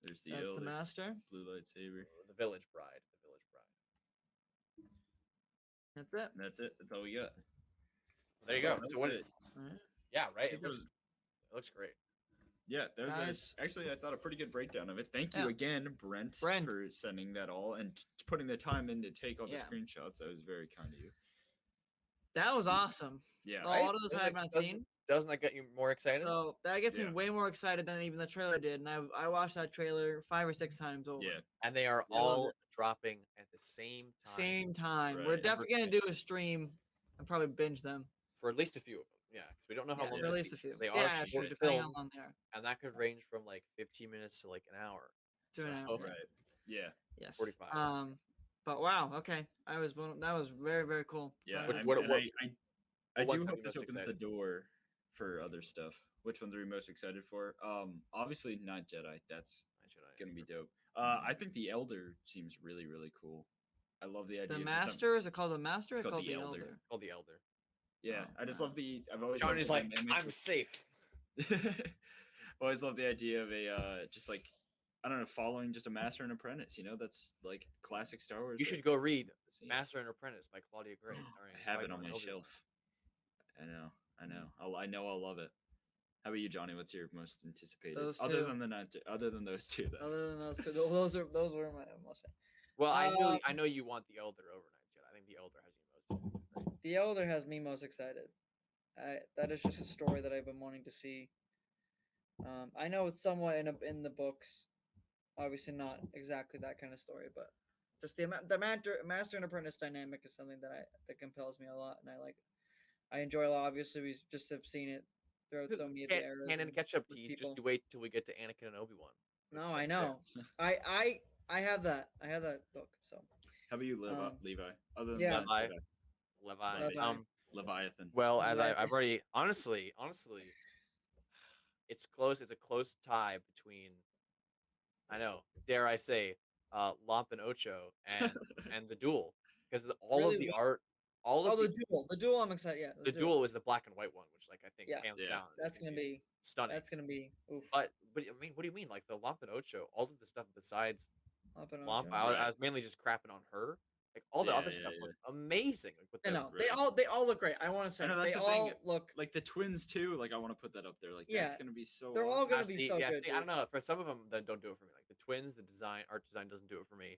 There's the That's the master. Blue lightsaber. The village bride. That's it. That's it. That's all we got. There you go. So what? Yeah, right. It looks great. Yeah, that was actually, I thought, a pretty good breakdown of it. Thank you again, Brent, for sending that all and putting the time in to take all the screenshots. That was very kind of you. That was awesome. Yeah. A lot of those I have not seen. Doesn't that get you more excited? So that gets me way more excited than even the trailer did. And I watched that trailer 5 or 6 times over. Yeah. And they are all dropping at the same time. Same time. Right. We're definitely going to do a stream and probably binge them. For at least a few of them. Yeah, because we don't know how long. For at least a few. They are short depending films, on there. And that could range from like 15 minutes to like an hour. 2 an hour. Right. Yeah. Yes. 45. But wow. Okay. That was very, very cool. Yeah. I do hope this opens the door for other stuff. Which ones are you most excited for? Obviously not Jedi. That's gonna be dope. I think the Elder seems really, really cool. I love the idea. The Master? Is it called the Master? It's called the Elder. It's called the Elder. Yeah, I just love the. I've always. Johnny's like, I'm safe. Always love the idea of a just like, I don't know, following just a master and apprentice. You know, that's like classic Star Wars. You should go read Master and Apprentice by Claudia Gray. I have it on my shelf. I know. I'll love it. How about you, Johnny? What's your most anticipated? Other than those two, though. Other than those two, those were my most. Well, I know you want the Elder over Night Jedi. I think the Elder has you most anticipated. The Elder has me most excited. That is just a story that I've been wanting to see. I know it's somewhat in the books, obviously not exactly that kind of story, but just the master and apprentice dynamic is something that compels me a lot, and I enjoy a lot. Obviously, we just have seen it throughout so many eras. And in catch up tease, just wait till we get to Anakin and Obi-Wan. No, I know. I have that. I have that book. So. How about you, Levi? Other than Leviathan. Well, as I've already honestly, it's close. It's a close tie between, I know, dare I say, Lomp and Ocho and the Duel, because all of the art, the Duel. I'm excited. Yeah, the Duel is the black and white one, which I think hands down. That's gonna be stunning. That's gonna be. Oof. But I mean, what do you mean? Like the Lomp and Ocho, all of the stuff besides Lomp, I was mainly just crapping on her. Like all the other stuff looks amazing. Like they all look great. I want to say they all look like the twins too. Like I want to put that up there. Like that's gonna be so. They're all gonna be so good. I don't know. For some of them, that don't do it for me. Like the twins, the art design doesn't do it for me.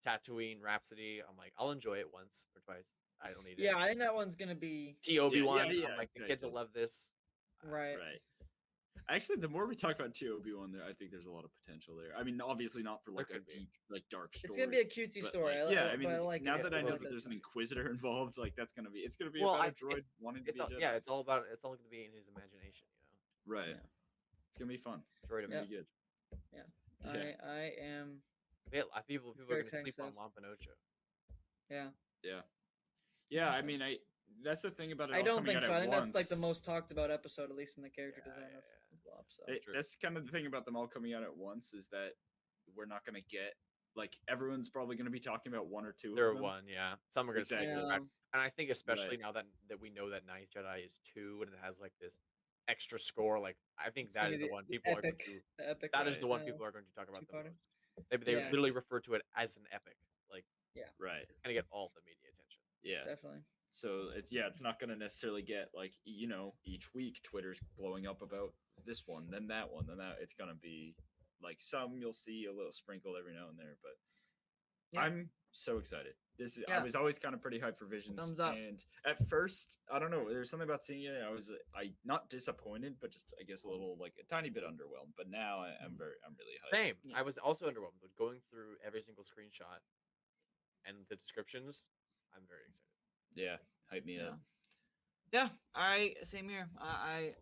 Tatooine Rhapsody, I'm like, I'll enjoy it once or twice. I don't need it. Yeah, I think that one's gonna be Obi-Wan. I'm like, the kids will love this. Right. Actually, the more we talk about Obi-Wan there, I think there's a lot of potential there. I mean, obviously not for like a deep, like dark story. It's gonna be a cutesy story. Now that I know that there's an Inquisitor involved, like it's gonna be about a droid wanting to be Jedi. Yeah, it's all gonna be in his imagination, you know. Right. Yeah. It's gonna be fun. Droid gonna be good. Yeah. I am. Yeah, people are gonna sleep on Lomp and Ocho. Yeah. Yeah. I mean, that's the thing about it. I don't think so. I think that's like the most talked about episode, at least in the character design of Lop. So that's kind of the thing about them all coming out at once, is that we're not gonna get like everyone's probably gonna be talking about one or two. There are one, yeah. Some are gonna say, and I think especially now that we know that Ninth Jedi is 2 and it has like this extra score, like I think that is the one people are going to. That is the one people are going to talk about the most. They literally refer to it as an epic. Like right, it's gonna get all the media attention. Yeah, definitely. So it's not going to necessarily get like, you know, each week Twitter's blowing up about this one, then that one, then that. It's going to be like some you'll see a little sprinkled every now and there, but I'm so excited. I was always kind of pretty hyped for Visions. Thumbs up. And at first, I don't know, there's something about seeing it. I not disappointed, but just I guess a little like a tiny bit underwhelmed. But now I'm really hyped. Same. Yeah. I was also underwhelmed, but going through every single screenshot and the descriptions, I'm very excited. Yeah, hype me up. Yeah, same here. I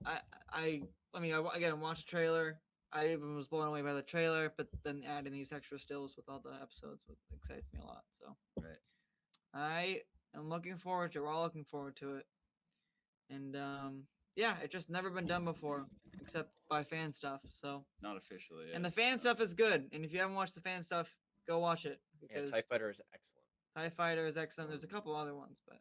mean, again, watched the trailer. I even was blown away by the trailer, but then adding these extra stills with all the episodes excites me a lot. So, I am looking forward to it. We're all looking forward to it. And it's just never been done before, except by fan stuff. So not officially. And the fan stuff is good. And if you haven't watched the fan stuff, go watch it. Because TIE Fighter is excellent. TIE Fighter is excellent. There's a couple other ones, but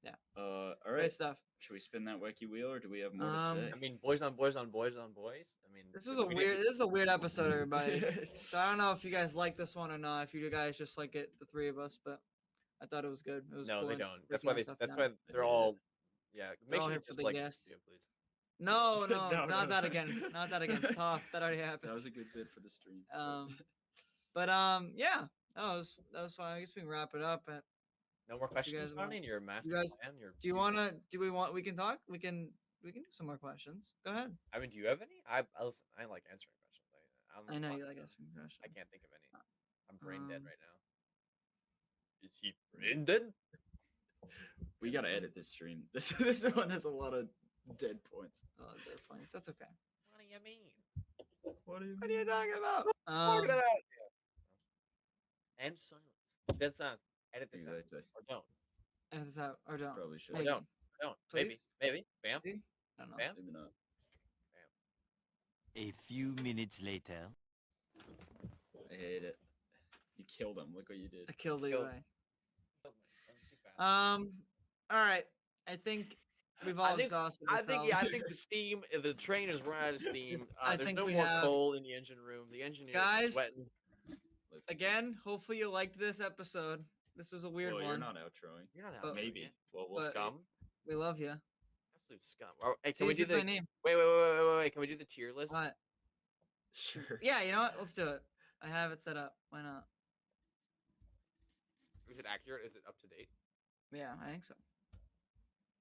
yeah. All Great right. stuff. Should we spin that wiki wheel, or do we have more to say? I mean, boys on boys on boys on boys. I mean, This is a weird episode, everybody. So I don't know if you guys like this one or not. If you guys just like it, the three of us, but I thought it was good. It was no, cool they and don't. That's breaking why our that's stuff down. why they're all. Yeah, They're make all sure here you for just the like guests. this video, please. No, No, not no. that again. Not that again. Stop. That already happened. That was a good bid for the stream. But yeah, that was fun. I guess we can wrap it up. No more questions, guys want- Johnny? Your master guys- plan? Do you wanna? Do we want? We can talk. We can do some more questions. Go ahead. I mean, do you have any? Listen, I like answering questions. I know you like asking questions. I can't think of any. I'm brain dead Um, right now. Is he brain dead? We gotta edit this stream. This one has a lot of dead points. Oh, dead points. That's okay. What do you mean? What do you What are you talking about? Talking about? And silence. Dead silence. Edit this Exactly. out or don't. Edit this out or don't. Probably should. Or Maybe. don't. Don't. Maybe. Please? Maybe. Bam. Maybe? I don't know. Bam. Maybe not. A few minutes later. I hate it. You killed him. Look what you did. I killed Killed. Levi. That was too fast. All right. I think we've all exhausted. I think yeah. I ourselves. think the train is run out of steam. I There's think no we more have- coal in the engine room. The engineer Guys, is sweating. Again, hopefully you liked this episode. This was a weird Well, one. you're not outroing. You're not but- out. Maybe. Well, we'll but- Scum. We love you. Absolute scum. Oh, hey, can we do This is my the? name. Wait. Can we do the tier list? What? Sure. Yeah, you know what? Let's do it. I have it set up. Why not? Is it accurate? Is it up to date? Yeah, I think so.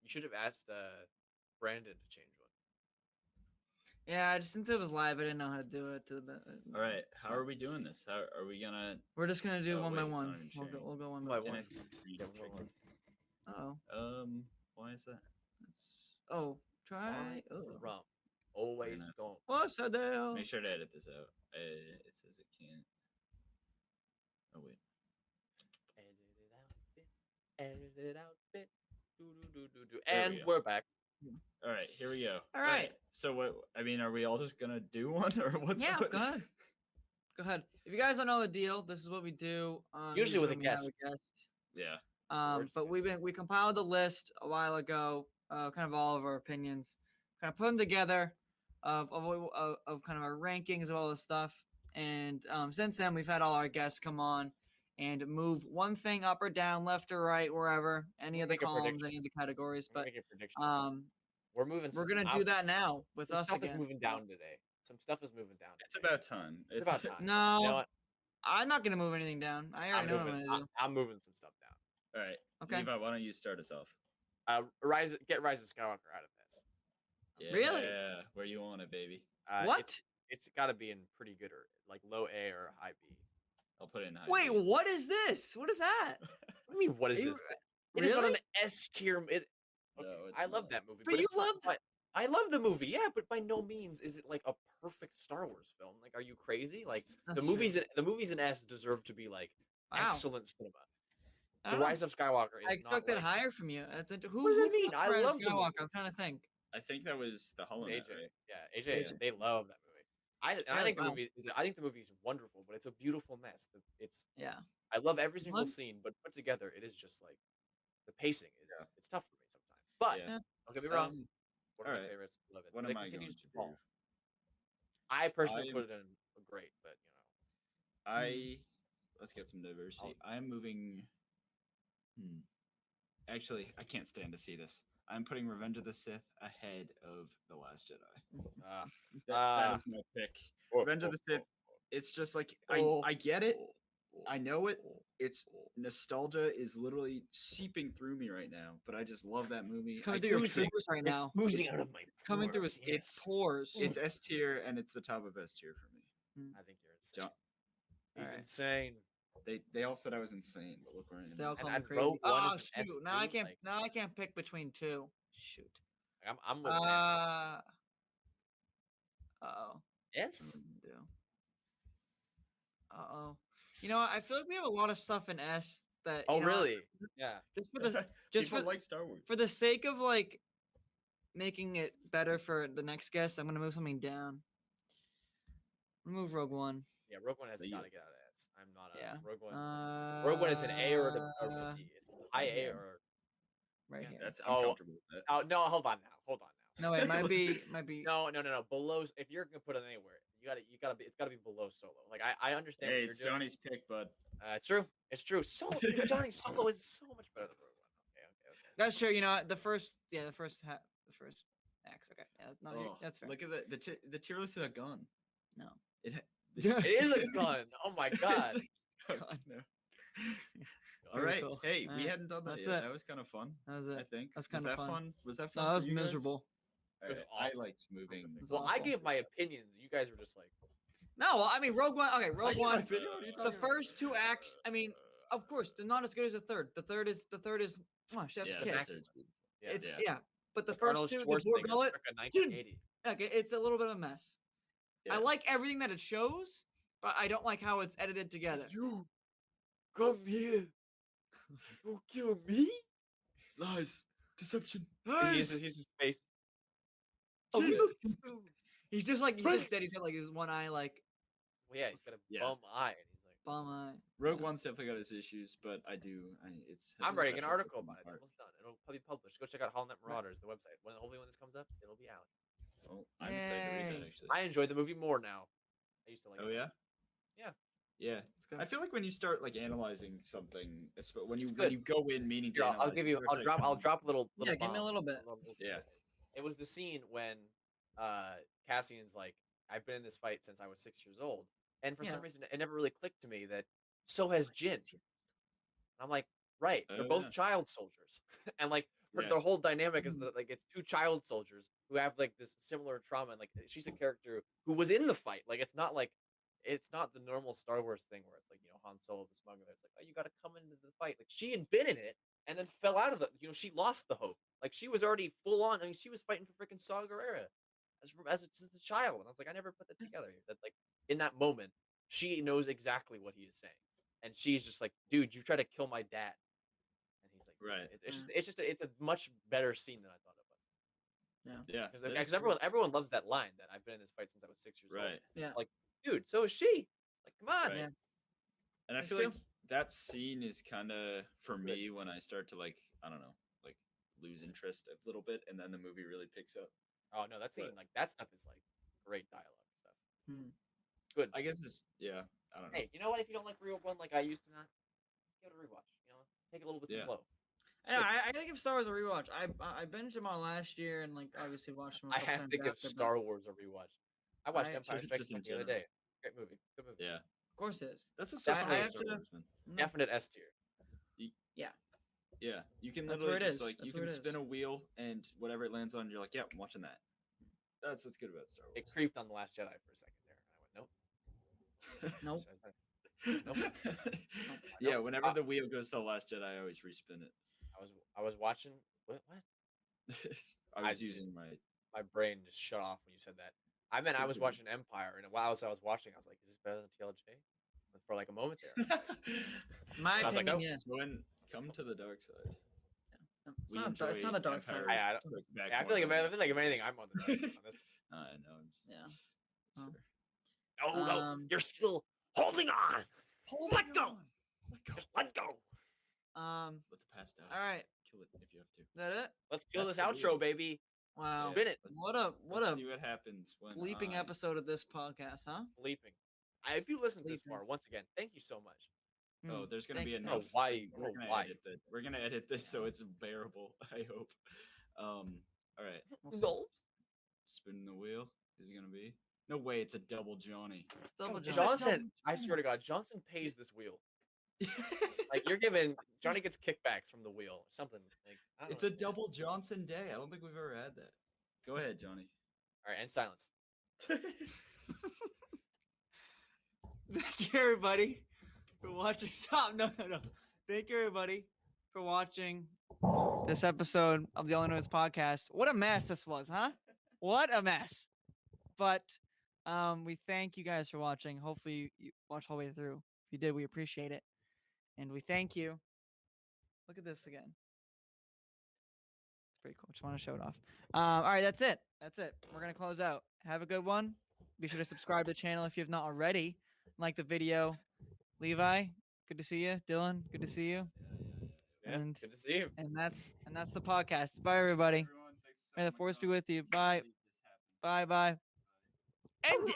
You should have asked Brandon to change one. Yeah, I just since it was live, I didn't know how to do it. All right. How are we doing this? How are we gonna? We're just gonna do Oh, one by wait, it's one. not even sharing. We'll go one By by one. one. Yeah, one. Oh. Why is that? Oh, try. Oh. Rum. Always not. gone. What's the deal? Make sure to edit this out. It says it can't. Oh wait. Edit it out. Bit. Do. There And we go. we're back. All right. Here we go. All right. So what? I mean, are we all just gonna do one, or what's? Yeah, what- go ahead. Go ahead. If you guys don't know the deal, this is what we do. Usually with a when we have guest. Yeah. Words. But we compiled a list a while ago, kind of all of our opinions, kind of put them together of kind of our rankings of all this stuff. And since then, we've had all our guests come on and move one thing up or down, left or right, wherever, any of the Make a columns, prediction. any of the categories. We're But making a prediction. we're moving. gonna do that now with us Stuff is again. moving down today. Some stuff is moving down. It's about time. It's about time. No, You know what? I'm not gonna move anything down. I already know what I'm moving, gonna do. I'm moving some stuff down. All right. Okay. Levi, why don't you start us off? Get Rise of Skywalker out of this. Yeah, Really? Yeah. Where you want it, baby? What? It's got to be in pretty good or like low A or high B. I'll put it in high. Wait, B. what is this? What is that? What do you mean? What is Are you- this? It is on really? an S tier. No, I it's love not. that movie. But you it's not loved by- I love the movie, yeah, but by no means is it like a perfect Star Wars film. Like, are you crazy? Like That's the true. movies in S deserve to be like Wow. excellent cinema. I The don't know. Rise of Skywalker I is not expected like, higher from you. That's who. What does that who mean? picked I Rise of love the movie. Skywalker. I'm trying to think. I think that was the Hollow Knight, AJ. right? Yeah, AJ. AJ. They love that movie. I Really? think the Wow. movie is. I think the movie is wonderful, but it's a beautiful mess. It's. Yeah. I love every single What? scene, but put together, it is just like the pacing. Yeah. It's tough for me sometimes. But Yeah. don't get me wrong. Um, One of my alright. favorites. Love it. What but am it I continues going to to fall. do? I personally I'm- put it in a great, but Let's get some diversity. I'll- I'm moving. Actually, I can't stand to see this. I'm putting Revenge of the Sith ahead of The Last Jedi. That is my pick. Revenge of the Sith. It's just like I get it. I know it. It's nostalgia is literally seeping through me right now, but I just love that movie. It's coming I through your do think pores right It's now. oozing out of my Coming through pores, his yes. pores. it's S tier and it's the top of S tier for me. I think you're insane. Don't- He's Alright. insane. They all said I was insane, but look where I am. They all now. call and me crazy. Rogue One Oh is an shoot! Now I S2, can't. like- Now I can't pick between two. Shoot. I'm with Sam. Oh. S. Uh-oh. You know what? I feel like we have a lot of stuff in S that. Oh you know what, really? Yeah. Just for the just People for like Star Wars. for the sake of like making it better for the next guest, I'm gonna move something down. Move Rogue One. Yeah. Rogue One has So got you- to get out of S. hands. I'm not a Yeah. Rogue One. Rogue One is an A or a B. It's a high right A here. or Right Yeah, here. that's I'm comfortable with that. oh no, hold on now. No, it might be. No. Below. If you're gonna put it anywhere, you gotta be. It's gotta be below Solo. Like I understand Hey, what you're it's doing. Johnny's pick, bud. It's true. It's true. Solo, Johnny Solo is so much better than Rogue One. Okay. That's true. You know what? The first X. Okay, yeah, that's fair. Look at the tier list is a gun. No, It is a gun. Oh my god. God, no. All Very right. cool. Hey, All we right. hadn't done that That's yet. it. That was kind of fun. That was it. I think. That's kind of fun. Was that fun? No, that was for you guys? miserable. All It was right, awful. I liked moving. Well, I awful. gave my opinions. You guys were just like, No, well, I mean, Rogue One. Okay, Rogue give my One. opinion, what are you The talking about? first two acts. I mean, of course, they're not as good as the third. The third is Chef's Yeah, kiss. that's it. yeah, It's yeah. but the like first Arnold two, the Schwarzenegger, bullet, circa 1980. okay, it's a little bit of a mess. Yeah. I like everything that it shows, but I don't like how it's edited together. You come here. Don't kill me. Lies, deception. He's his face. Oh, Jin. he's just dead. He's got like his one eye like Well, yeah, he's got a Yeah. bum eye, and he's like, bum eye. Rogue Yeah. One's definitely got its issues, but it's. has I'm a writing an special article place in about it. my It's heart. almost done. It'll be published. Go check out Hallnet Marauders, the website. Hopefully when this comes up, it'll be out. Oh, I'm excited to read Yay. that actually. I enjoy the movie more now. I used to like. Oh it yeah. less. Yeah. Yeah. It's good. I feel like when you start like analyzing something, when It's when good. you go in meaning to Here, I'll analyze, give it you. starts, like, I'll coming- drop a little. Yeah, give me a bomb, little bit. Yeah. It was the scene when Cassian's like, I've been in this fight since I was 6 years old, and for some Yeah. reason it never really clicked to me that so has Jin. And I'm like, right, they're Oh, both yeah. child soldiers, and like Yeah. their whole dynamic is Mhm. that like it's two child soldiers who have like this similar trauma, and like she's a character who was in the fight. Like it's not the normal Star Wars thing where it's like Han Solo the smuggler. It's like, oh, you got to come into the fight. Like she had been in it and then fell out of it. She lost the hope. Like she was already full on. I mean, she was fighting for freaking Saw Gerrera as a child, and I was like, I never put that together. That like in that moment, she knows exactly what he is saying, and she's just like, dude, you try to kill my dad, and he's like, Right. It's a much better scene than I thought it was. Yeah. that Because is everyone loves that line that I've been in this fight since I was 6 years old. Right. Yeah. Like, dude, so is she. Like, come on. Right. Yeah. And I That's feel true. like that scene is kind of for good. me when I start to like I don't know like lose interest a little bit, and then the movie really picks up. Oh no, that scene, But- like that stuff is like great dialogue and stuff. Hmm. It's good. I guess it's I don't know. Hey, you know what? If you don't like Rogue One like I used to not, give it a rewatch. Take it a little bit Yeah. slow. It's Yeah, good. I gotta give Star Wars a rewatch. I binged them all last year and like obviously watched them. A I couple have times to give after, but Star Wars a rewatch. I watched I- Empire just Strikes in Back the other general. day. Great movie. Good movie. Yeah, Of course it is. that's what's so Definitely funny. have Star to- Wars, man. Definite S tier. Yeah, you can That's literally where it just is. like That's you where can it spin is. a wheel and whatever it lands on, you're like, yeah, I'm watching that. That's what's good about Star Wars. It creeped on the Last Jedi for a second there, and I went, nope. Nope. Yeah, whenever Uh, the wheel goes to the Last Jedi, I always respin it. I was watching. What? I was I- using My brain just shut off when you said that. I meant I was watching Empire, and while I was watching, I was like, "Is this better than TLJ?" For like a moment there. My I was like, opinion, nope. yes. come to the dark side. It's We not, it's enjoy not the dark side. Empire. I don't- Look back Yeah, I more feel like than- if anything, I'm on the dark side on this. I know. I'm just, Yeah. it's Oh. fair. No, Um, you're still holding on. Let go. Let go. Just let go. Let the past die. All right. Kill it if you have to. Is that it? Let's kill That's this the outro, wheel. baby. Wow. Spin it. What a Let's see what happens when bleeping I- episode of this podcast, huh? Bleeping. If you listen this Bleeping. far, once again, thank you so much. Oh, Hmm. there's gonna Thank be you. I don't know enough. why. We're gonna why. edit that. We're gonna edit this so it's bearable. I hope. All right. We'll see. No. Spinning the wheel. Is it gonna be? No way. It's a double Johnny. It's double jump. Johnson, I swear to God, Johnson pays this wheel. Like you're giving Johnny gets kickbacks from the wheel or something. Like I don't It's a know. double Johnson day. I don't think we've ever had that. Go ahead, Johnny. All right, and silence. Thank you, everybody, for watching. Stop. No. Thank you, everybody, for watching this episode of the All I Know Is podcast. What a mess this was, huh? What a mess. But we thank you guys for watching. Hopefully, you watched all the way through. If you did, we appreciate it. And we thank you. Look at this again. It's pretty cool. Just want to show it off. All right, that's it. That's it. We're going to close out. Have a good one. Be sure to subscribe to the channel if you have not already. Like the video. Levi, good to see you. Dylan, good to see you. Yeah, good to see you. And that's the podcast. Bye, everybody. May the force be with you. Bye. Bye. Bye. End it.